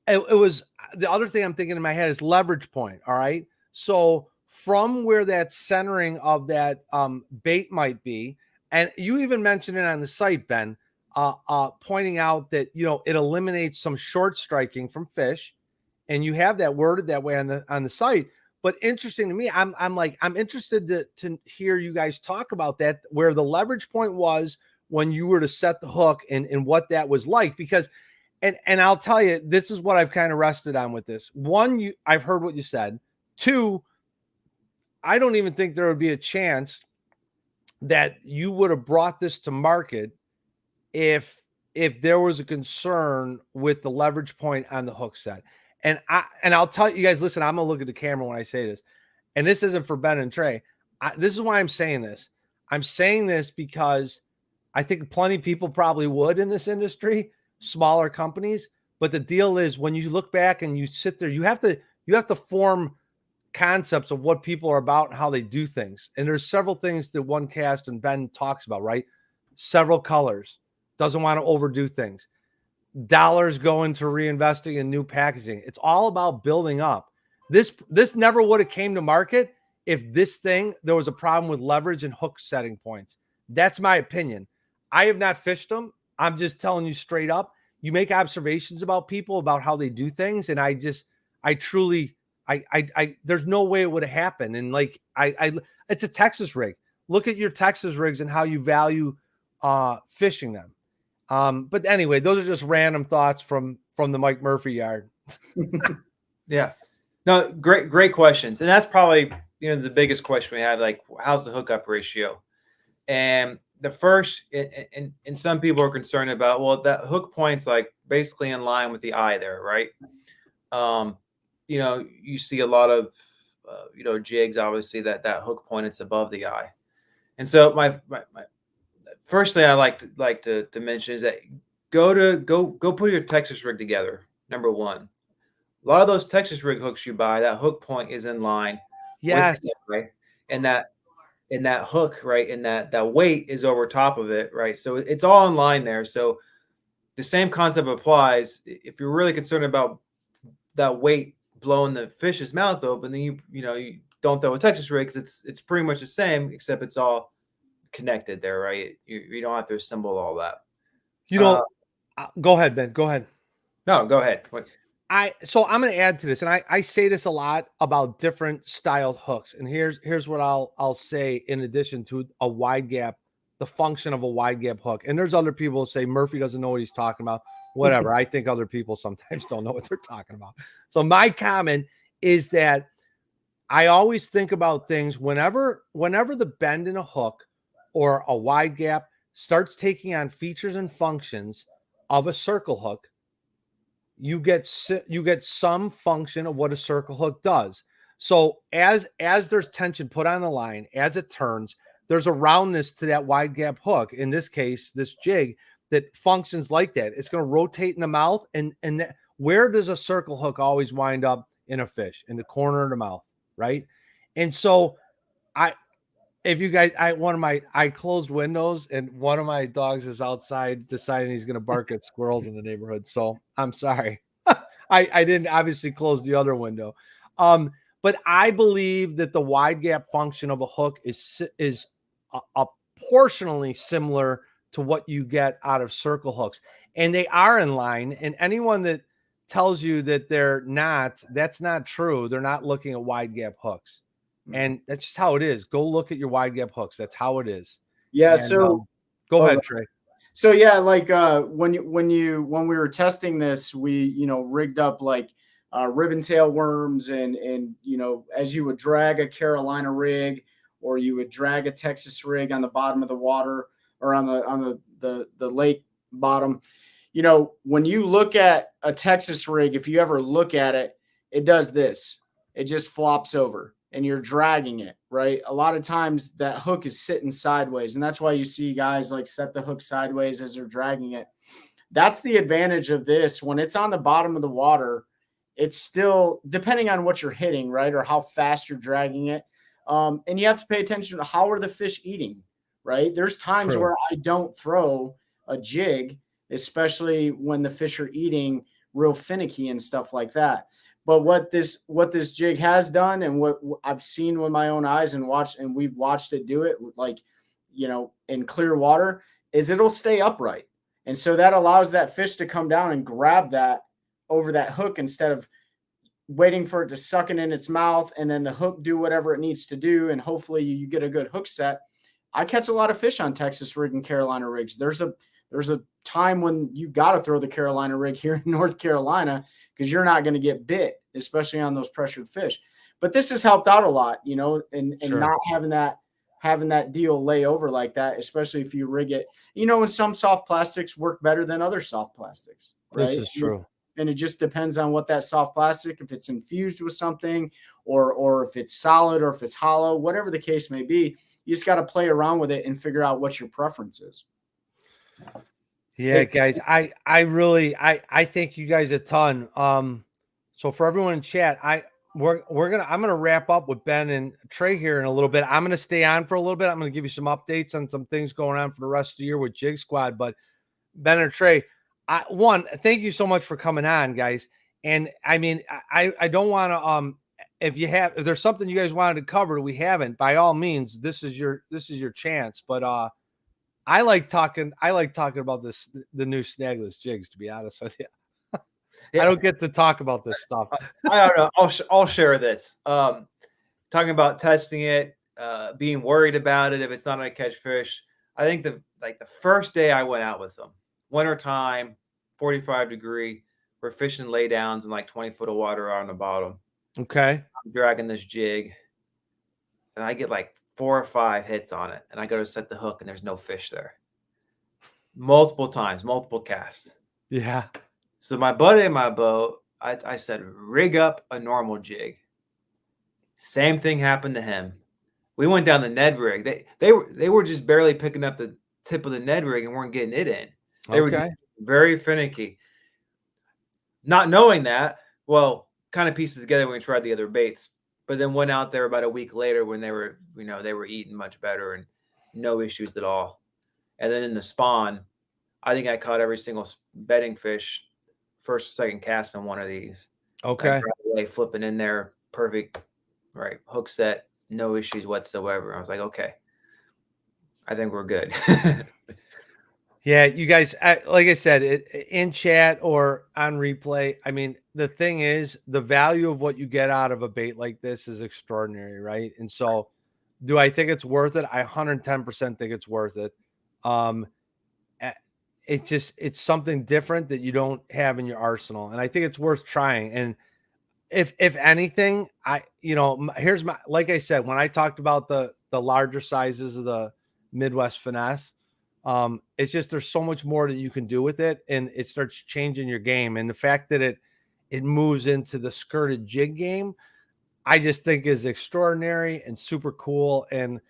it was the other thing I'm thinking in my head is leverage point. All right. So from where that centering of that bait might be, and you even mentioned it on the site, Ben, pointing out that, you know, it eliminates some short striking from fish, and you have that worded that way on the site. But interesting to me, I'm interested to hear you guys talk about that, where the leverage point was when you were to set the hook and what that was like, because and I'll tell you, this is what I've kind of rested on with this. One, I've heard what you said. Two, I don't even think there would be a chance that you would have brought this to market if there was a concern with the leverage point on the hook set. And I'll tell you guys, listen, I'm gonna look at the camera when I say this, and this isn't for Ben and Trey. This is why I'm saying this. I'm saying this because I think plenty of people probably would in this industry, smaller companies. But the deal is, when you look back and you sit there, you have to form concepts of what people are about and how they do things. And there's several things that OneCast and Ben talks about, right? Several colors, doesn't want to overdo things. Dollars go into reinvesting in new packaging. It's all about building up. This never would have came to market if there was a problem with leverage and hook setting points. That's my opinion. I have not fished them. I'm just telling you straight up. You make observations about people, about how they do things, and I truly there's no way it would have happened. And like it's a Texas rig. Look at your Texas rigs and how you value fishing them. But anyway, those are just random thoughts from the Mike Murphy yard. Yeah. No, great questions. And that's probably, the biggest question we have, like, how's the hookup ratio? And the first, and some people are concerned about, well, that hook point's like basically in line with the eye there, right? You see a lot of, jigs, obviously that hook point, it's above the eye. And so my first thing I like to mention is that go put your Texas rig together. Number one, a lot of those Texas rig hooks you buy, that hook point is in line Yes. with the, right, and that hook, right, and that weight is over top of it, right. So it's all in line there. So the same concept applies. If you're really concerned about that weight blowing the fish's mouth open, then you don't throw a Texas rig, because it's pretty much the same, except it's all connected there, right? You don't have to assemble all that. Go ahead, Ben. Go ahead. No, go ahead. So I'm going to add to this, and I say this a lot about different styled hooks. And here's what I'll say in addition to a wide gap, the function of a wide gap hook. And there's other people who say Murphy doesn't know what he's talking about. Whatever. I think other people sometimes don't know what they're talking about. So my comment is that I always think about things whenever the bend in a hook or a wide gap starts taking on features and functions of a circle hook, you get some function of what a circle hook does. So as there's tension put on the line, as it turns, there's a roundness to that wide gap hook. In this case, this jig that functions like that. It's going to rotate in the mouth, and where does a circle hook always wind up in a fish? In the corner of the mouth, right? And so I closed windows, and one of my dogs is outside deciding he's going to bark at squirrels in the neighborhood. So I'm sorry. I didn't obviously close the other window. But I believe that the wide gap function of a hook is proportionally similar to what you get out of circle hooks. And they are in line. And anyone that tells you that they're not, that's not true. They're not looking at wide gap hooks. And that's just how it is. Go look at your wide gap hooks. That's how it is. Yeah. And, So go ahead, Trey. So yeah, like when we were testing this, we rigged up like ribbon tail worms, and as you would drag a Carolina rig, or you would drag a Texas rig on the bottom of the water, or on the lake bottom, when you look at a Texas rig, if you ever look at it, it does this. It just flops over, and you're dragging it, right? A lot of times that hook is sitting sideways, and that's why you see guys like set the hook sideways as they're dragging it. That's the advantage of this. When it's on the bottom of the water, it's still, depending on what you're hitting, right, or how fast you're dragging it. And you have to pay attention to how are the fish eating, right? There's times where I don't throw a jig, especially when the fish are eating real finicky and stuff like that. But what this jig has done, and what I've seen with my own eyes and we've watched it do it, like, in clear water, is it'll stay upright. And so that allows that fish to come down and grab that over that hook, instead of waiting for it to suck it in its mouth and then the hook do whatever it needs to do. And hopefully you get a good hook set. I catch a lot of fish on Texas rig and Carolina rigs. There's a time when you got to throw the Carolina rig here in North Carolina, because you're not going to get bit, especially on those pressured fish. But this has helped out a lot, and Sure. not having that deal lay over like that, especially if you rig it, and some soft plastics work better than other soft plastics, right? This is true. And it just depends on what that soft plastic, if it's infused with something, or if it's solid, or if it's hollow, whatever the case may be. You just got to play around with it and figure out what your preference is. Yeah, guys, I thank you guys a ton. So for everyone in chat, I'm gonna wrap up with Ben and Trey here in a little bit. I'm gonna stay on for a little bit. I'm gonna give you some updates on some things going on for the rest of the year with Jig Squad. But Ben and Trey, thank you so much for coming on, guys. And I mean, I don't want to if there's something you guys wanted to cover we haven't, by all means, this is your chance. But I like talking about the new snagless jigs, to be honest with you. Yeah. I don't get to talk about this stuff. I don't know. I'll share this. Talking about testing it, being worried about it if it's not going to catch fish. I think the first day I went out with them, wintertime, 45 degree, We're fishing laydowns in like 20 foot of water on the bottom. Okay. I'm dragging this jig, and I get like 4 or 5 hits on it, and I go to set the hook, and there's no fish there. Multiple times, multiple casts. Yeah. So my buddy in my boat, I said, rig up a normal jig. Same thing happened to him. We went down the Ned rig. They were just barely picking up the tip of the Ned rig and weren't getting it in. They were just very finicky. Not knowing that, well, kind of pieced together when we tried the other baits, but then went out there about a week later when they were, they were eating much better and no issues at all. And then in the spawn, I think I caught every single bedding fish first or second cast on one of these. Okay. Away, flipping in there, perfect, right? Hook set, no issues whatsoever. I was like, okay, I think we're good. Yeah, you guys, like I said, in chat or on replay, I mean, the thing is, the value of what you get out of a bait like this is extraordinary, right? And so, do I think it's worth it? I 110% think it's worth it. It's something different that you don't have in your arsenal, and I think it's worth trying. And if anything, here's my, like I said, when I talked about the larger sizes of the Midwest finesse, it's just there's so much more that you can do with it, and it starts changing your game. And the fact that it moves into the skirted jig game, I just think is extraordinary and super cool. And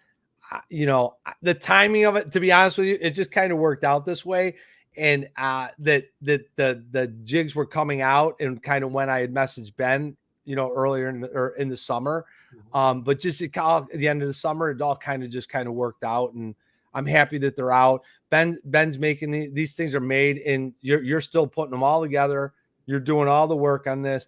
the timing of it, to be honest with you, it just kind of worked out this way. And that the jigs were coming out, and kind of when I had messaged Ben, earlier in the summer, but just at the end of the summer, it all kind of worked out, and I'm happy that they're out. Ben's making these things are made, and you're still putting them all together. You're doing all the work on this,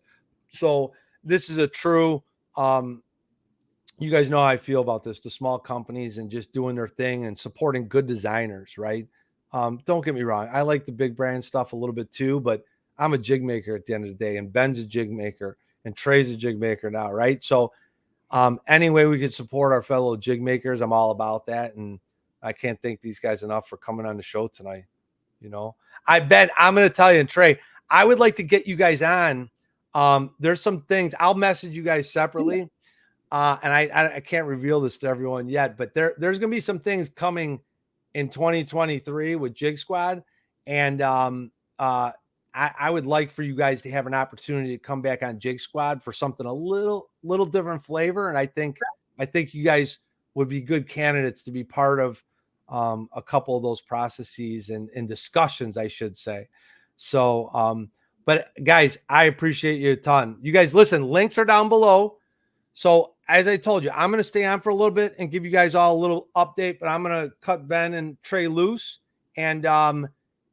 so this is a true. You guys know how I feel about this, the small companies and just doing their thing and supporting good designers, right? Don't get me wrong. I like the big brand stuff a little bit too, but I'm a jig maker at the end of the day, and Ben's a jig maker, and Trey's a jig maker now, right? So any way we could support our fellow jig makers, I'm all about that. And I can't thank these guys enough for coming on the show tonight. I bet I'm going to tell you, and Trey, I would like to get you guys on. There's some things I'll message you guys separately. And I can't reveal this to everyone yet, but there's going to be some things coming in 2023 with Jigsquad. And I would like for you guys to have an opportunity to come back on Jigsquad for something a little different flavor. And I think you guys would be good candidates to be part of a couple of those processes and discussions, I should say. So, but guys, I appreciate you a ton. You guys, listen, links are down below. So as I told you, I'm going to stay on for a little bit and give you guys all a little update, but I'm going to cut Ben and Trey loose, and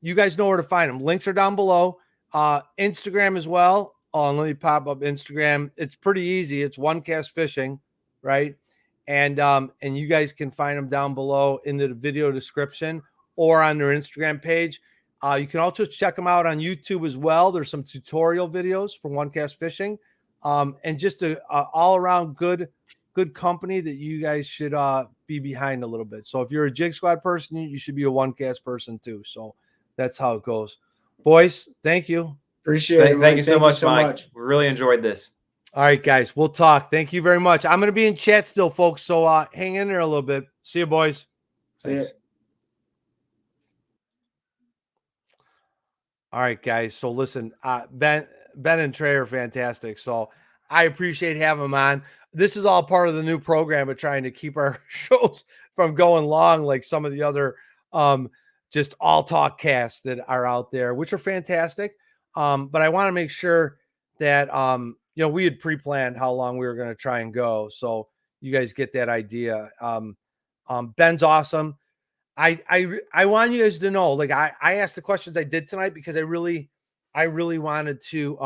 you guys know where to find them. Links are down below. Instagram as well. Oh, and let me pop up Instagram. It's pretty easy. It's OneCast Fishing, right? And you guys can find them down below in the video description or on their Instagram page. You can also check them out on YouTube as well. There's some tutorial videos for OneCast Fishing. And just a all around good company that you guys should be behind a little bit. So if you're a Jigsquad person, you should be a OneCast person too. So that's how it goes. Boys, thank you. Appreciate it. Thank you so much, Mike. We really enjoyed this. All right, guys, we'll talk. Thank you very much. I'm going to be in chat still, folks. So hang in there a little bit. See you, boys. Thanks. All right, guys. So listen, Ben and Trey are fantastic. So I appreciate having them on. This is all part of the new program of trying to keep our shows from going long like some of the other just all talk casts that are out there, which are fantastic. But I want to make sure that we had pre-planned how long we were going to try and go. So you guys get that idea. Ben's awesome. I want you guys to know, like I asked the questions I did tonight because I really wanted to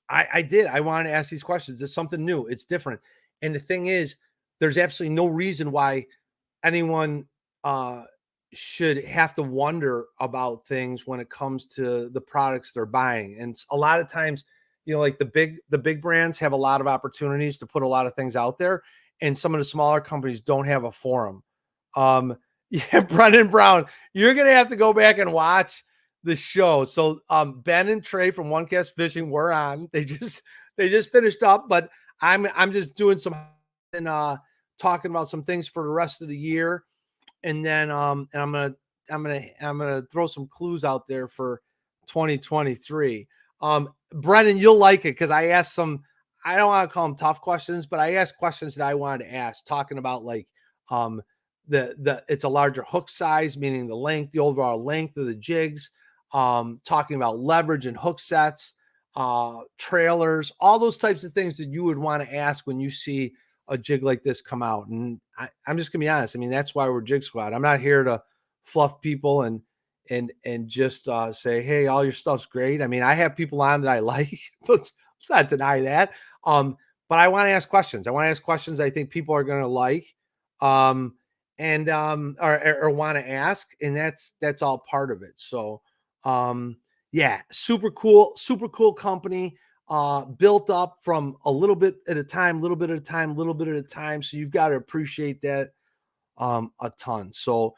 I wanted to ask these questions. It's something new. It's different. And the thing is, there's absolutely no reason why anyone should have to wonder about things when it comes to the products they're buying. And a lot of times, like the big brands have a lot of opportunities to put a lot of things out there, and some of the smaller companies don't have a forum. Yeah, Brendan Brown, you're gonna have to go back and watch the show. So Ben and Trey from OneCast Fishing were on. They just finished up, but I'm just doing some and talking about some things for the rest of the year. And then and I'm gonna throw some clues out there for 2023. Brennan, you'll like it because I asked some, I don't want to call them tough questions, but I asked questions that I wanted to ask, talking about like it's a larger hook size, meaning the length, the overall length of the jigs, talking about leverage and hook sets, trailers, all those types of things that you would want to ask when you see a jig like this come out. And I'm just gonna be honest. I mean, that's why we're Jig Squad. I'm not here to fluff people and just say, hey, all your stuff's great. I mean, I have people on that I like. let's not deny that. But I want to ask questions. I want to ask questions I think people are gonna like. Or want to ask, and that's all part of it. So yeah, super cool company, built up from a little bit at a time, so you've got to appreciate that a ton. So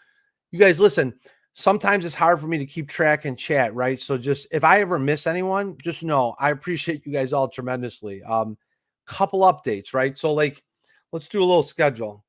you guys, listen, sometimes it's hard for me to keep track and chat, right? So just if I ever miss anyone, just know I appreciate you guys all tremendously. Couple updates, right? So like, let's do a little schedule.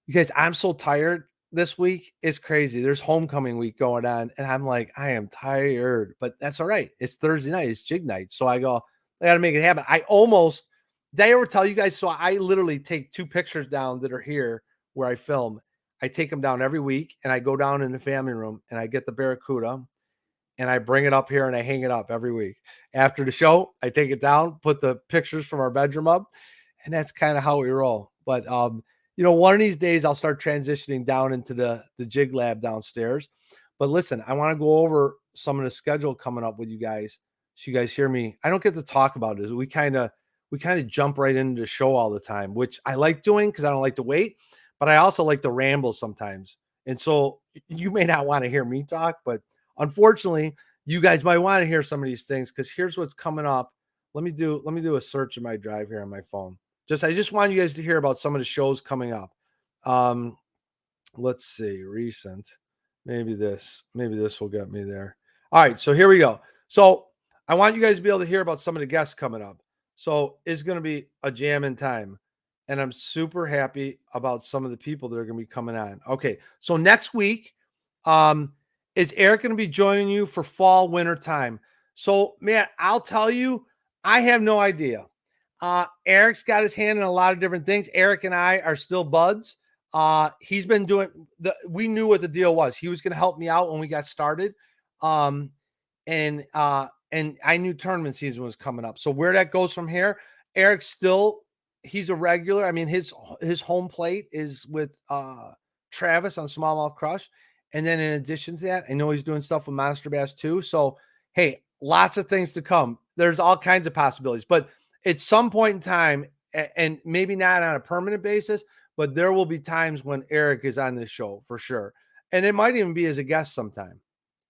You guys, I'm so tired this week. It's crazy. There's homecoming week going on, and I'm like, I am tired, but that's all right. It's Thursday night. It's jig night. So I go, I got to make it happen. Did I ever tell you guys? So I literally take 2 pictures down that are here where I film. I take them down every week, and I go down in the family room, and I get the Barracuda, and I bring it up here, and I hang it up every week. After the show, I take it down, put the pictures from our bedroom up, and that's kind of how we roll. But one of these days I'll start transitioning down into the jig lab downstairs. But listen, I want to go over some of the schedule coming up with you guys, so you guys hear me. I don't get to talk about it. We kind of jump right into the show all the time, which I like doing because I don't like to wait, but I also like to ramble sometimes. And so you may not want to hear me talk, but unfortunately, you guys might want to hear some of these things, because here's what's coming up. Let me do a search in my drive here on my phone. I just want you guys to hear about some of the shows coming up. Let's see, recent. Maybe this will get me there. All right, so here we go. So I want you guys to be able to hear about some of the guests coming up. So it's going to be a jam in time, and I'm super happy about some of the people that are going to be coming on. Okay, so next week, is Eric going to be joining you for fall winter time? So man, I'll tell you, I have no idea. Eric's got his hand in a lot of different things. Eric and I are still buds. He's been doing we knew what the deal was. He was going to help me out when we got started. And I knew tournament season was coming up. So where that goes from here, Eric's he's a regular. I mean, his home plate is with Travis on Smallmouth Crush. And then in addition to that, I know he's doing stuff with Monster Bass too. So, hey, lots of things to come. There's all kinds of possibilities, but at some point in time, and maybe not on a permanent basis, but there will be times when Eric is on this show for sure. And it might even be as a guest sometime,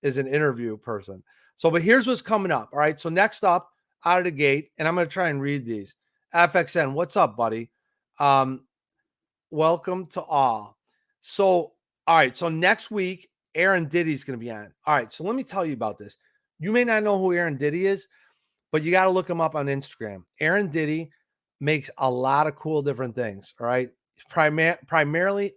as an interview person. So, but here's what's coming up. All right. So next up out of the gate, and I'm going to try and read these. FXN, what's up, buddy? Welcome to all. So, all right. So next week, Aaron Diddy's going to be on. All right. So let me tell you about this. You may not know who Aaron Diddy is, but you got to look him up on Instagram. Aaron Diddy makes a lot of cool different things. All right. Primarily,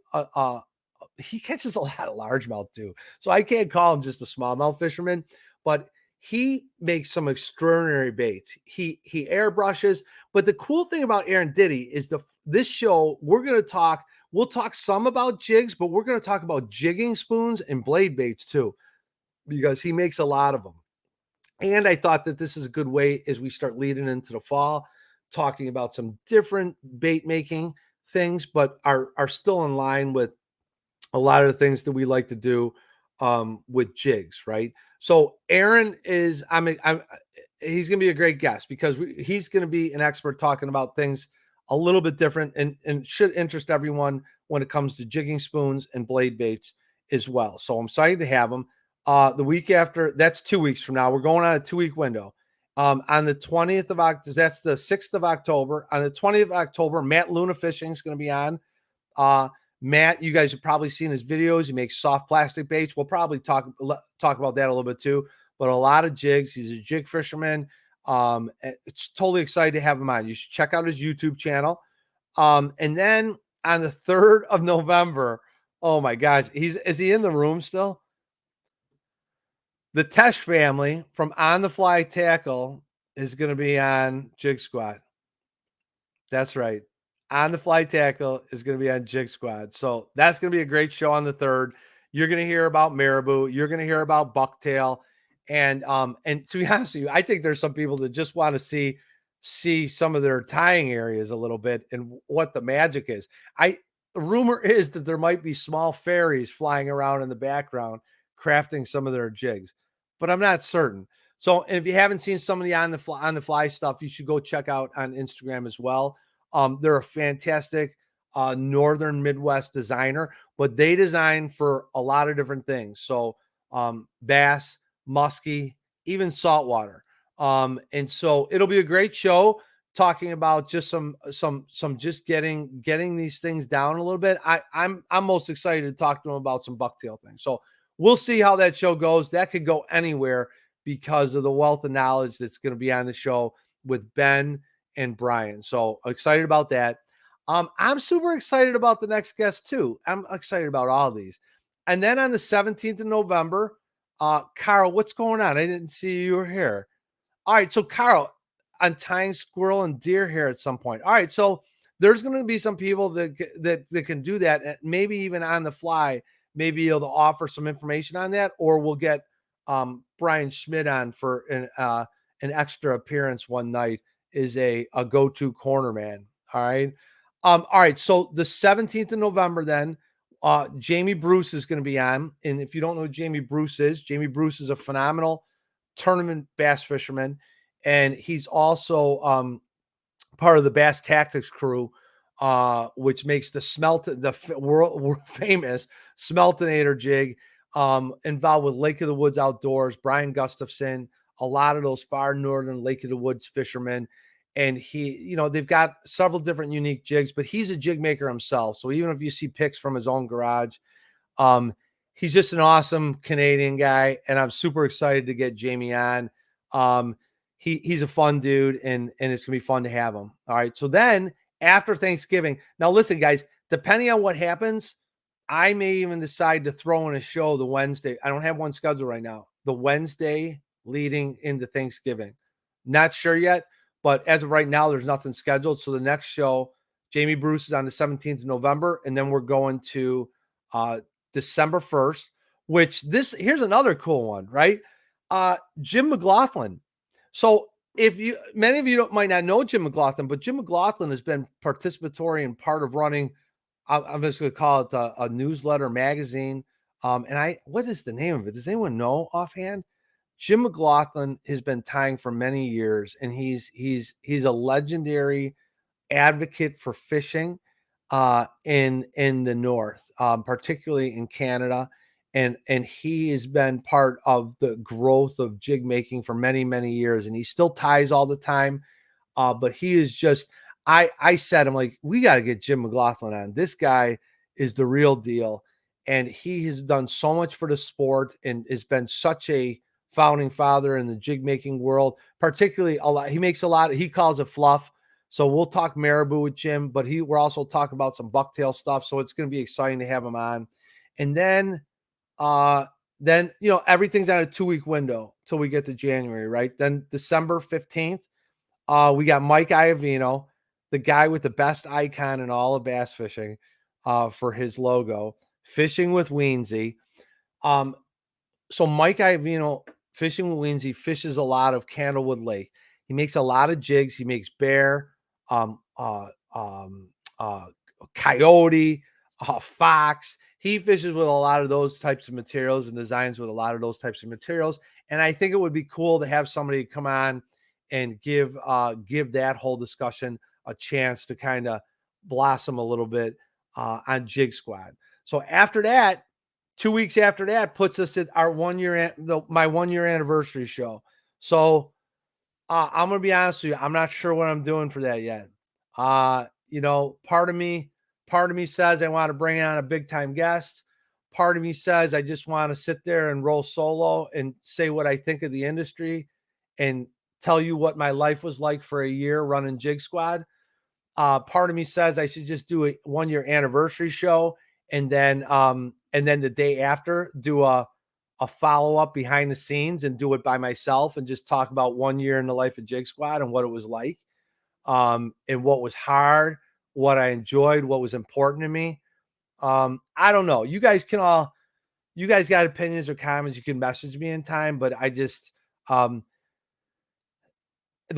he catches a lot of largemouth too. So I can't call him just a smallmouth fisherman, but he makes some extraordinary baits. He airbrushes. But the cool thing about Aaron Diddy is this show, we'll talk some about jigs, but we're going to talk about jigging spoons and blade baits too, because he makes a lot of them. And I thought that this is a good way as we start leading into the fall, talking about some different bait making things, but are still in line with a lot of the things that we like to do with jigs, right? So Aaron is, he's going to be a great guest, because he's going to be an expert talking about things a little bit different and should interest everyone when it comes to jigging spoons and blade baits as well. So I'm excited to have him. The week after, that's 2 weeks from now. We're going on a 2-week window. On the 20th of October, that's the 6th of October. On the 20th of October, Matt Luna Fishing is going to be on. Matt, you guys have probably seen his videos. He makes soft plastic baits. We'll probably talk about that a little bit too. but a lot of jigs. He's a jig fisherman. It's totally excited to have him on. You should check out his YouTube channel. And then on the 3rd of November, oh my gosh, is he in the room still? The Tesh family from On the Fly Tackle is going to be on Jig Squad. That's right. On the Fly Tackle is going to be on Jig Squad. So that's going to be a great show on the 3rd. You're going to hear about marabou. You're going to hear about bucktail. And to be honest with you, I think there's some people that just want to see some of their tying areas a little bit and what the magic is. The rumor is that there might be small fairies flying around in the background crafting some of their jigs, but I'm not certain. So if you haven't seen some of the on the fly stuff, you should go check out on Instagram as well. They're a fantastic northern Midwest designer, but they design for a lot of different things. So bass, muskie, even saltwater. And so it'll be a great show talking about just some just getting these things down a little bit. I'm most excited to talk to them about some bucktail things. So we'll see how that show goes. That could go anywhere because of the wealth of knowledge that's going to be on the show with Ben and Brian. So excited about that. I'm super excited about the next guest too. I'm excited about all of these. And then on the 17th of November, Carl, what's going on? I didn't see you were here. All right. So Carl, on tying squirrel and deer hair at some point. All right. So there's going to be some people that can do that. Maybe even on the fly, maybe able to offer some information on that, or we'll get Brian Schmidt on for an extra appearance one night is a go-to corner man. All right. All right. So the 17th of November, then Jamie Bruce is going to be on. And if you don't know who Jamie Bruce is a phenomenal tournament bass fisherman. And he's also part of the Bass Tactics crew, which makes the world famous Smeltonator jig, involved with Lake of the Woods Outdoors, Brian Gustafson, a lot of those far northern Lake of the Woods fishermen. And they've got several different unique jigs, but he's a jig maker himself. So even if you see pics from his own garage, he's just an awesome Canadian guy. And I'm super excited to get Jamie on. He's a fun dude, and it's gonna be fun to have him. All right. So then after Thanksgiving, now listen, guys, depending on what happens, I may even decide to throw in a show the Wednesday. I don't have one scheduled right now. The Wednesday leading into Thanksgiving. Not sure yet, but as of right now, there's nothing scheduled. So the next show, Jamie Bruce is on the 17th of November, and then we're going to December 1st, here's another cool one, right? Jim McLaughlin. So many of you might not know Jim McLaughlin, but Jim McLaughlin has been participatory and part of running, I'm just going to call it a newsletter magazine. What is the name of it? Does anyone know offhand? Jim McLaughlin has been tying for many years, and he's a legendary advocate for fishing in the North, particularly in Canada. And he has been part of the growth of jig making for many, many years. And he still ties all the time. But he is just, I said, I'm like, we got to get Jim McLaughlin on. This guy is the real deal. And he has done so much for the sport and has been such a founding father in the jig making world, particularly a lot. He makes a lot, he calls it fluff. So we'll talk marabou with Jim, but we're also talking about some bucktail stuff. So it's going to be exciting to have him on. And then everything's on a 2-week window till we get to January, right? Then December 15th, we got Mike Iovino, the guy with the best icon in all of bass fishing, for his logo, Fishing with Weensy. So Mike Iovino, Fishing with Weensy, fishes a lot of Candlewood Lake. He makes a lot of jigs. He makes bear, coyote, fox. He fishes with a lot of those types of materials and designs with a lot of those types of materials. And I think it would be cool to have somebody come on and give that whole discussion a chance to kind of blossom a little bit on Jig Squad. So after that, 2 weeks after that puts us at our my 1 year anniversary show. So I'm going to be honest with you. I'm not sure what I'm doing for that yet. Part of me says I want to bring on a big time guest. part of me says I just want to sit there and roll solo and say what I think of the industry and tell you what my life was like for a year running Jig Squad. Part of me says I should just do a 1-year anniversary show and then the day after do a follow-up behind the scenes and do it by myself and just talk about 1 year in the life of Jig Squad and what it was like, and what was hard, what I enjoyed, what was important to me. I don't know. You guys got opinions or comments, you can message me in time, but I just, the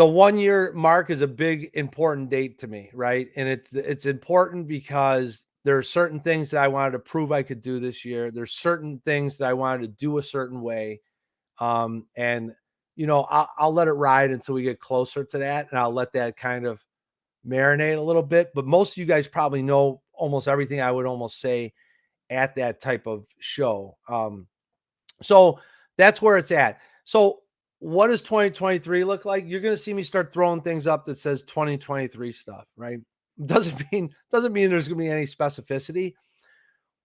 1 year mark is a big important date to me, right? And it's important because there are certain things that I wanted to prove I could do this year. There's certain things that I wanted to do a certain way. And I'll let it ride until we get closer to that, and I'll let that kind of marinate a little bit. But most of you guys probably know almost everything I would almost say at that type of show. So that's where it's at. So what does 2023 look like? You're going to see me start throwing things up that says 2023 stuff, right? Doesn't mean there's going to be any specificity,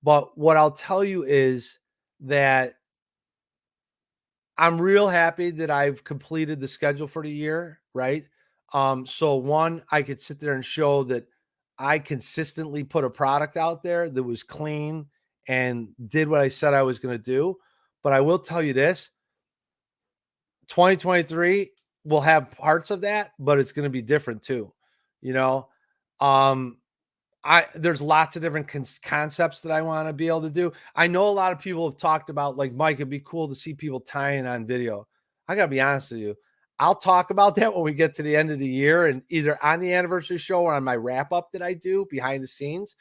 but what I'll tell you is that I'm real happy that I've completed the schedule for the year, right? So one, I could sit there and show that I consistently put a product out there that was clean and did what I said I was going to do. But I will tell you this, 2023 will have parts of that, but it's going to be different too. There's lots of different concepts that I want to be able to do. I know a lot of people have talked about, like, Mike, it'd be cool to see people tying on video. I got to be honest with you. I'll talk about that when we get to the end of the year and either on the anniversary show or on my wrap up that I do behind the scenes.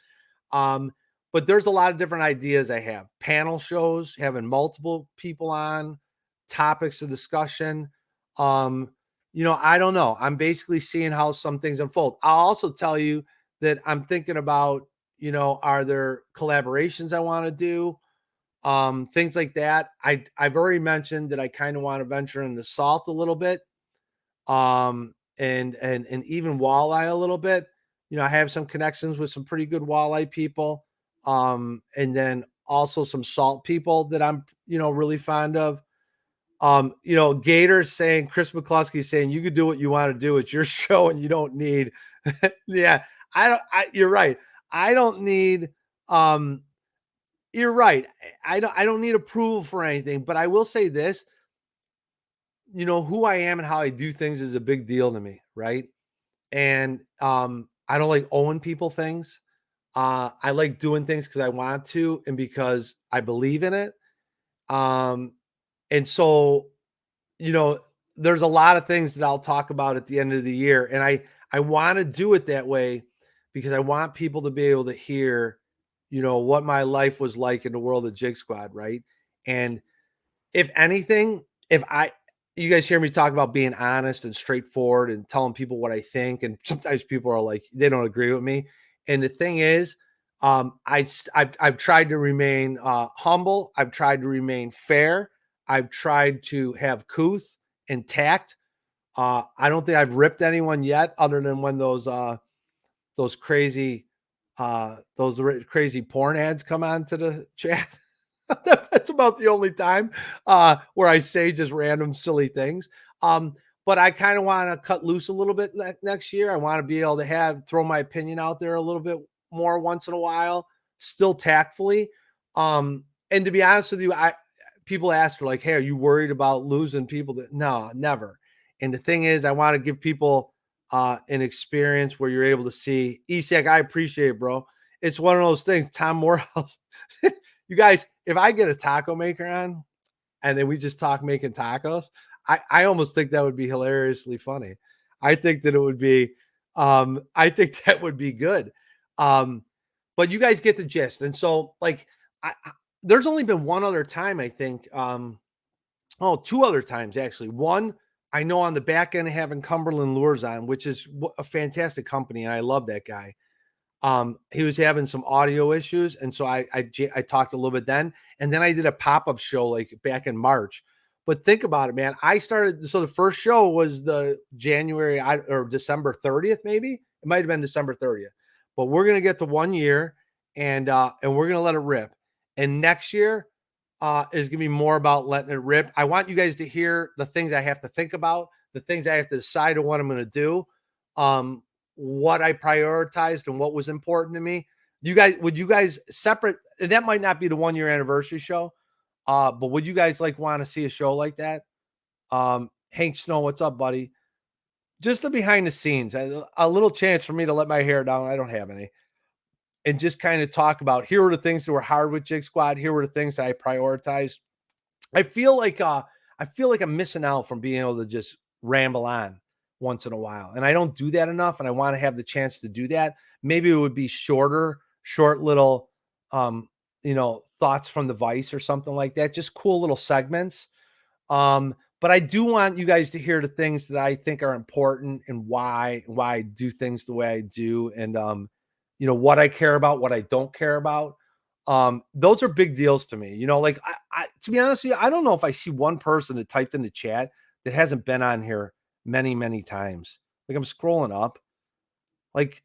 But there's a lot of different ideas I have. Panel shows, having multiple people on, topics of discussion. I don't know. I'm basically seeing how some things unfold. I'll also tell you that I'm thinking about, are there collaborations I want to do? Things like that. I've already mentioned that I kind of want to venture into salt a little bit. And even walleye a little bit. I have some connections with some pretty good walleye people. And then also some salt people that I'm, really fond of. Gator's saying, Chris McCluskey saying, you could do what you want to do. It's your show and you don't need, yeah, you're right. I don't need, you're right. I don't need approval for anything, but I will say this, who I am and how I do things is a big deal to me. Right. And, I don't like owing people things. I like doing things because I want to, and because I believe in it. And so, there's a lot of things that I'll talk about at the end of the year. And I want to do it that way because I want people to be able to hear, what my life was like in the world of Jig Squad. Right. And if anything, you guys hear me talk about being honest and straightforward and telling people what I think. And sometimes people are like, they don't agree with me. And the thing is, I've tried to remain humble. I've tried to remain fair. I've tried to have couth and tact. I don't think I've ripped anyone yet, other than when those crazy porn ads come onto the chat. That's about the only time where I say just random silly things. But I kind of want to cut loose a little bit next year. I want to be able to throw my opinion out there a little bit more once in a while, still tactfully. And to be honest with you, people ask for, like, hey, are you worried about losing people? No, never. And the thing is, I want to give people an experience where you're able to see, ESAC, I appreciate it, bro. It's one of those things. Tom Morehouse, you guys, if I get a taco maker on and then we just talk making tacos, I almost think that would be hilariously funny. I think that it would be, I think that would be good. But you guys get the gist. And so, like, there's only been one other time, I think, two other times, actually. One, I know on the back end having Cumberland Lures on, which is a fantastic company, and I love that guy. He was having some audio issues, and so I talked a little bit then, and then I did a pop-up show like back in March. But think about it, man. So the first show was the January or December 30th, maybe. It might have been December 30th. But we're gonna get to 1 year, and we're gonna let it rip. And next year is going to be more about letting it rip. I want you guys to hear the things I have to think about, the things I have to decide on what I'm going to do, what I prioritized and what was important to me. Would you guys separate? And that might not be the 1 year anniversary show, but would you guys like want to see a show like that? Hank Snow, what's up, buddy? Just the behind the scenes, a little chance for me to let my hair down. I don't have any. And just kind of talk about, here were the things that were hard with Jig Squad. Here were the things that I prioritized. I feel like I'm missing out from being able to just ramble on once in a while. And I don't do that enough. And I want to have the chance to do that. Maybe it would be short little, thoughts from the Vice or something like that. Just cool little segments. But I do want you guys to hear the things that I think are important and why I do things the way I do. And, what I care about, what I don't care about. Those are big deals to me. Like I to be honest with you, I don't know if I see one person that typed in the chat that hasn't been on here many, many times. Like I'm scrolling up. Like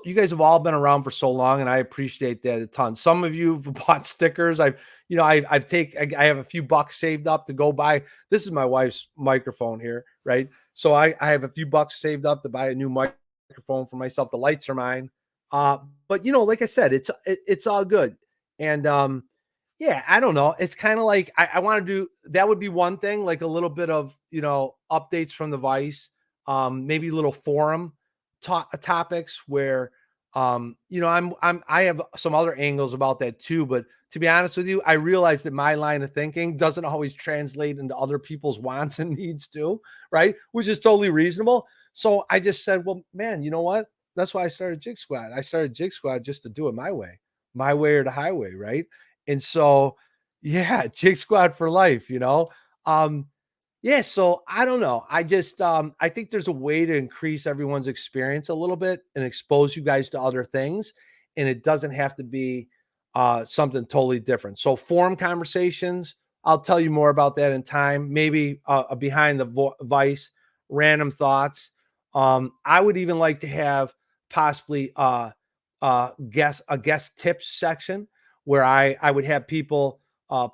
you guys have all been around for so long, and I appreciate that a ton. Some of you have bought stickers. I have a few bucks saved up to go buy. This is my wife's microphone here, right? So I have a few bucks saved up to buy a new microphone for myself. The lights are mine. But like I said, it's all good. And yeah, I don't know. It's kind of like I want to do that would be one thing, like a little bit of updates from the Vice, maybe little forum topics where I have some other angles about that too. But to be honest with you, I realize that my line of thinking doesn't always translate into other people's wants and needs too, right? Which is totally reasonable. So I just said, well, man, you know what? That's why I started Jig Squad. I started Jig Squad just to do it my way or the highway, right? And so, yeah, Jig Squad for life, Yeah, so I don't know. I just I think there's a way to increase everyone's experience a little bit and expose you guys to other things, and it doesn't have to be something totally different. So forum conversations, I'll tell you more about that in time. Maybe behind the Vice, random thoughts. I would even like to have possibly a guest tips section where I would have people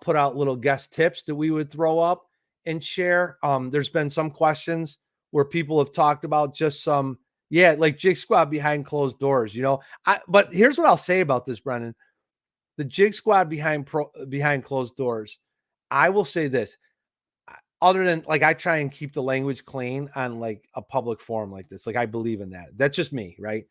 put out little guest tips that we would throw up and share. There's been some questions where people have talked about just some, like Jig Squad behind closed doors, but here's what I'll say about this, Brennan. The Jig Squad behind closed doors. I will say this, other than like, I try and keep the language clean on like a public forum like this. Like I believe in that. That's just me. Right.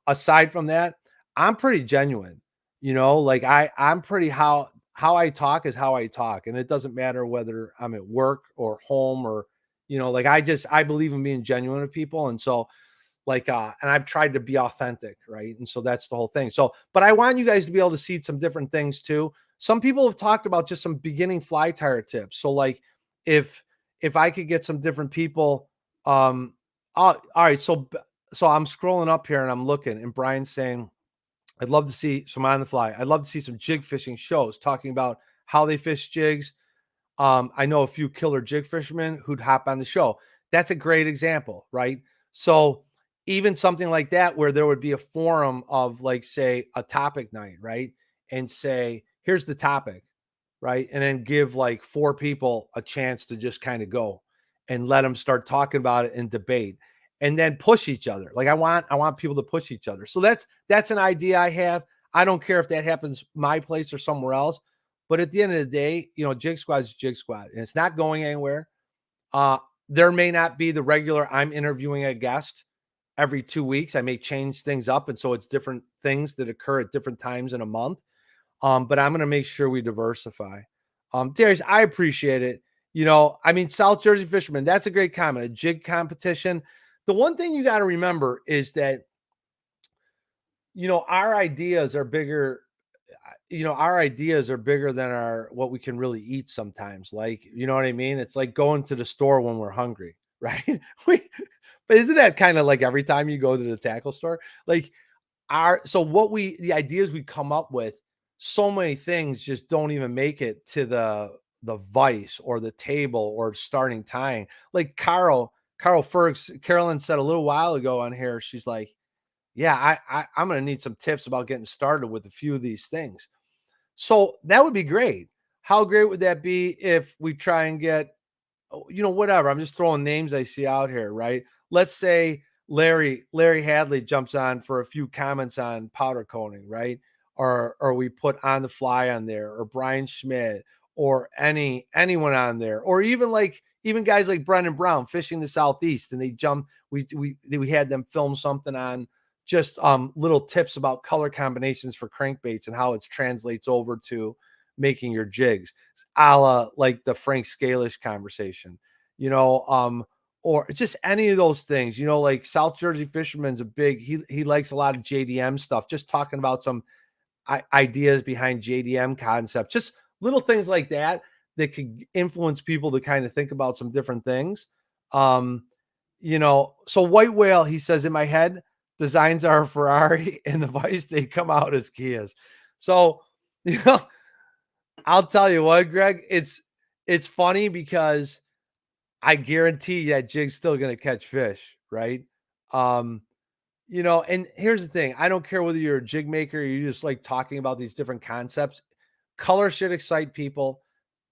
Aside from that, I'm pretty genuine, like I'm pretty, how I talk is how I talk. And it doesn't matter whether I'm at work or home or, like I believe in being genuine with people. And so like, and I've tried to be authentic. Right. And so that's the whole thing. So, but I want you guys to be able to see some different things too. Some people have talked about just some beginning fly tire tips. So like, if I could get some different people, all right. So I'm scrolling up here and I'm looking, and Brian's saying, I'd love to see some on the fly. I'd love to see some jig fishing shows talking about how they fish jigs. I know a few killer jig fishermen who'd hop on the show. That's a great example, right? So even something like that, where there would be a forum of like, say, a topic night, right? And say, here's the topic, right? And then give like 4 people a chance to just kind of go and let them start talking about it and debate, and then push each other. Like I want people to push each other. So that's an idea I have. I don't care if that happens my place or somewhere else. But at the end of the day, Jig Squad is Jig Squad, and it's not going anywhere. There may not be the regular, I'm interviewing a guest every 2 weeks. I may change things up. And so it's different things that occur at different times in a month. But I'm going to make sure we diversify. Darius, I appreciate it. South Jersey fishermen, that's a great comment. A jig competition. The one thing you got to remember is that, our ideas are bigger. Our ideas are bigger than what we can really eat sometimes. Like, you know what I mean? It's like going to the store when we're hungry, right? But isn't that kind of like every time you go to the tackle store? Like the ideas we come up with, so many things just don't even make it to the Vice or the table or starting tying. Like Carol Fergs, Carolyn said a little while ago on here, she's like, yeah, I'm going to need some tips about getting started with a few of these things. So that would be great. How great would that be if we try and get, whatever. I'm just throwing names I see out here, right? Let's say Larry Hadley jumps on for a few comments on powder coating, right? Or we put On the Fly on there, or Brian Schmidt, or anyone on there, or even guys like Brendan Brown fishing the Southeast, and they jump. We had them film something on just little tips about color combinations for crankbaits and how it translates over to making your jigs, a la like the Frank Scalish conversation, or just any of those things, like South Jersey Fisherman's he likes a lot of JDM stuff, just talking about some ideas behind JDM concepts, just little things like that that could influence people to kind of think about some different things. So White Whale, he says, in my head, designs are a Ferrari and the Vice, they come out as Kias. So, I'll tell you what, Greg, it's funny because I guarantee that jig's still going to catch fish, right? And here's the thing. I don't care whether you're a jig maker or you just like talking about these different concepts. Color should excite people.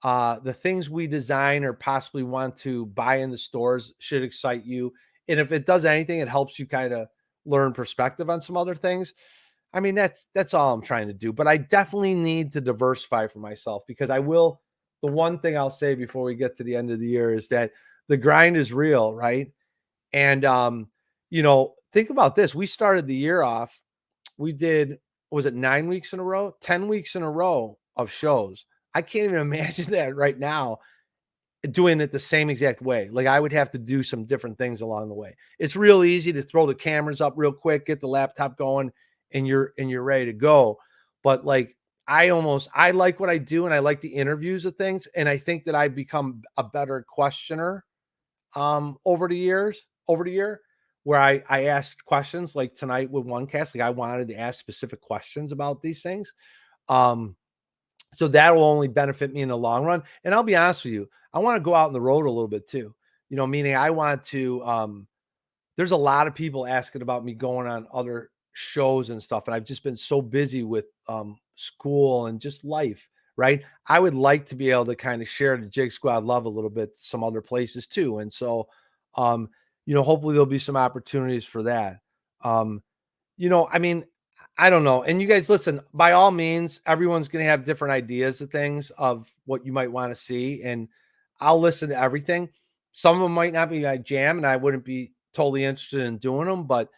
The things we design or possibly want to buy in the stores should excite you. And if it does anything, it helps you kind of learn perspective on some other things. I mean, that's all I'm trying to do. But I definitely need to diversify for myself, because the one thing I'll say before we get to the end of the year is that the grind is real, right? And think about this. We started the year off, we did, was it 9 weeks in a row? 10 weeks in a row of shows. I can't even imagine that right now, doing it the same exact way. Like, I would have to do some different things along the way. It's real easy to throw the cameras up real quick, get the laptop going, and you're ready to go. But like, I like what I do, and I like the interviews of things. And I think that I've become a better questioner over the year, where I asked questions like tonight with OneCast. Like, I wanted to ask specific questions about these things. So that will only benefit me in the long run. And I'll be honest with you, I want to go out on the road a little bit too, meaning I want to, there's a lot of people asking about me going on other shows and stuff. And I've just been so busy with school and just life, right? I would like to be able to kind of share the Jig Squad love a little bit some other places too. And so, hopefully there'll be some opportunities for that. I mean, I don't know. And you guys, listen, by all means, everyone's going to have different ideas of things of what you might want to see. And I'll listen to everything. Some of them might not be my jam, and I wouldn't be totally interested in doing them. But,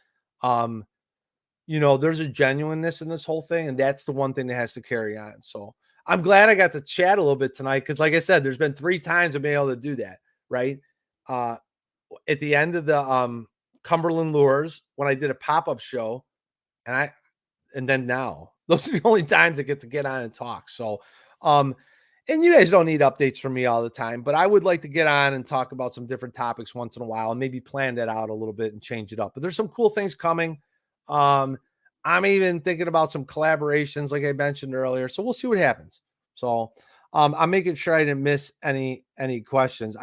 there's a genuineness in this whole thing. And that's the one thing that has to carry on. So I'm glad I got to chat a little bit tonight, because like I said, there's been 3 times I've been able to do that, right? At the end of the Cumberland Lures, when I did a pop-up show, and then now, those are the only times I get to get on and talk. So, and you guys don't need updates from me all the time, but I would like to get on and talk about some different topics once in a while, and maybe plan that out a little bit and change it up. But there's some cool things coming. I'm even thinking about some collaborations, like I mentioned earlier. So we'll see what happens. So, I'm making sure I didn't miss any questions.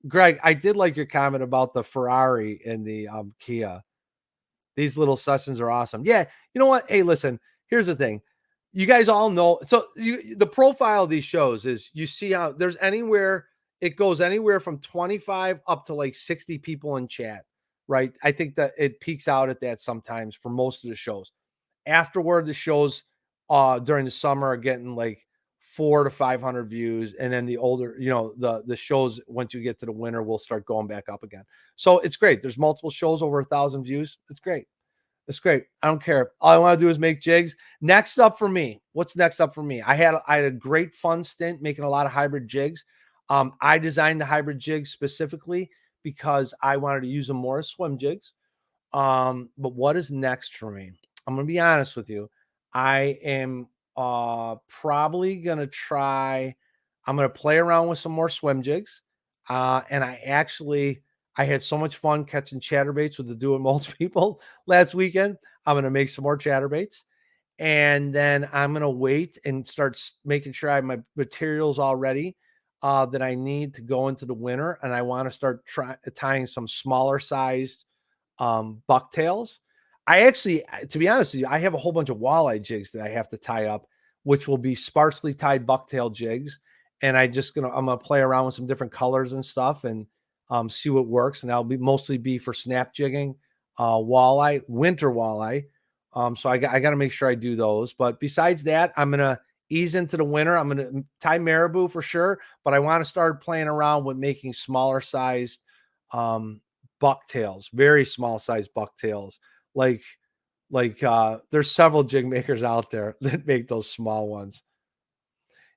Greg, I did like your comment about the Ferrari and the Kia. These little sessions are awesome. Yeah. You know what? Hey, listen, here's the thing. You guys all know. So the profile of these shows is, you see how it goes anywhere from 25 up to like 60 people in chat, right? I think that it peaks out at that sometimes for most of the shows. Afterward, the shows during the summer are getting like 400 to 500 views. And then the older, the shows, once you get to the winter, will start going back up again. So it's great. There's multiple shows over 1,000 views. It's great. It's great. I don't care. All I want to do is make jigs. Next up for me. What's next up for me? I had a great fun stint making a lot of hybrid jigs. I designed the hybrid jigs specifically because I wanted to use them more as swim jigs. But what is next for me? I'm going to be honest with you. I am probably going to I'm going to play around with some more swim jigs. And I had so much fun catching chatterbaits with the Do It Molds people last weekend. I'm going to make some more chatterbaits. And then I'm going to wait and start making sure I have my materials all ready that I need to go into the winter. And I want to start tying some smaller sized bucktails. To be honest with you, I have a whole bunch of walleye jigs that I have to tie up which will be sparsely tied bucktail jigs. And I'm gonna play around with some different colors and stuff and see what works. And that'll be mostly be for snap jigging, walleye, winter walleye. So I got to make sure I do those. But besides that, I'm gonna ease into the winter. I'm gonna tie marabou for sure, but I want to start playing around with making smaller sized bucktails, very small sized bucktails. Like there's several jig makers out there that make those small ones.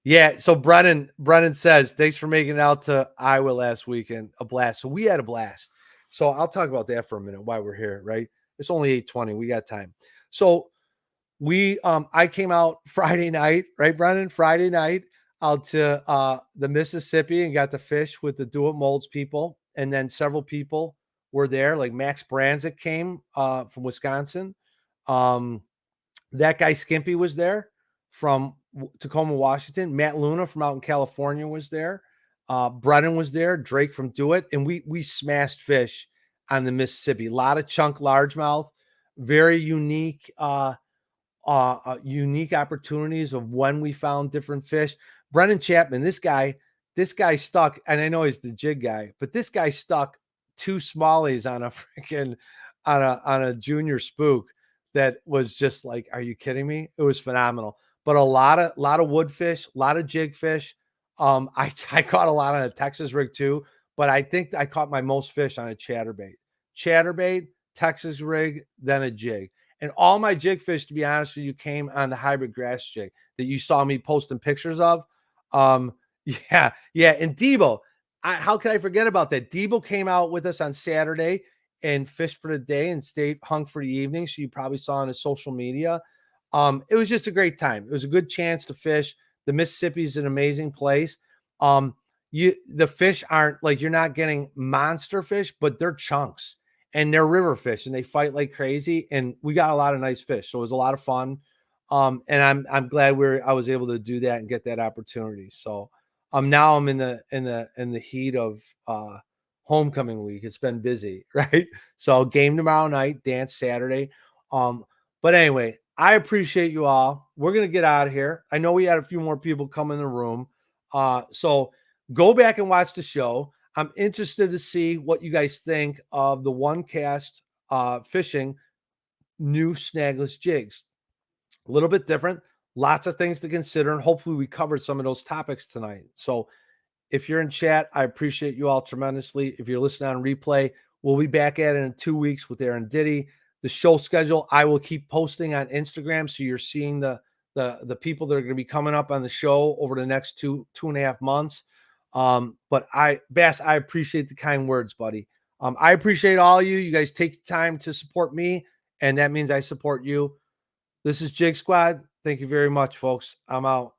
Yeah. So Brennan says, thanks for making it out to Iowa last weekend. A blast. So we had a blast. So I'll talk about that for a minute while we're here, right? It's only 8:20. We got time. So I came out Friday night, right, Brennan? Friday night out to the Mississippi and got to fish with the Do It Molds people. And then several people were there, like Max Branzik came from Wisconsin. That guy Skimpy was there from Tacoma, Washington. Matt Luna from out in California was there. Brennan was there. Drake from Do It. And we smashed fish on the Mississippi. A lot of chunk largemouth, very unique unique opportunities of when we found different fish. Brennan Chapman, this guy stuck, and I know he's the jig guy, but this guy stuck 2 smallies on a freaking on a junior spook that was just like, are you kidding me? It was phenomenal. But a lot of woodfish, a lot of jig fish. I caught a lot on a Texas rig too, but I think I caught my most fish on a chatterbait, Texas rig, then a jig. And all my jig fish, to be honest with you, came on the hybrid grass jig that you saw me posting pictures of. Yeah. And Debo, how can I forget about that? Debo came out with us on Saturday and fished for the day and stayed hung for the evening. So you probably saw on his social media. It was just a great time. It was a good chance to fish. The Mississippi is an amazing place. The fish aren't like, you're not getting monster fish, but they're chunks. And they're river fish and they fight like crazy. And we got a lot of nice fish. So it was a lot of fun. And I'm glad I was able to do that and get that opportunity. So now I'm in the heat of homecoming week. It's been busy, right? So game tomorrow night, dance Saturday. But anyway, I appreciate you all. We're gonna get out of here. I know we had a few more people come in the room. So go back and watch the show. I'm interested to see what you guys think of the OneCast Fishing new snagless jigs. A little bit different, lots of things to consider, and hopefully we covered some of those topics tonight. So if you're in chat, I appreciate you all tremendously. If you're listening on replay, we'll be back at it in 2 weeks with Aaron Diddy. The show schedule, I will keep posting on Instagram, so you're seeing the people that are going to be coming up on the show over the next 2.5 months. But Bass, I appreciate the kind words, buddy. I appreciate all you. You guys take the time to support me, and that means I support you. This is Jig Squad. Thank you very much, folks. I'm out.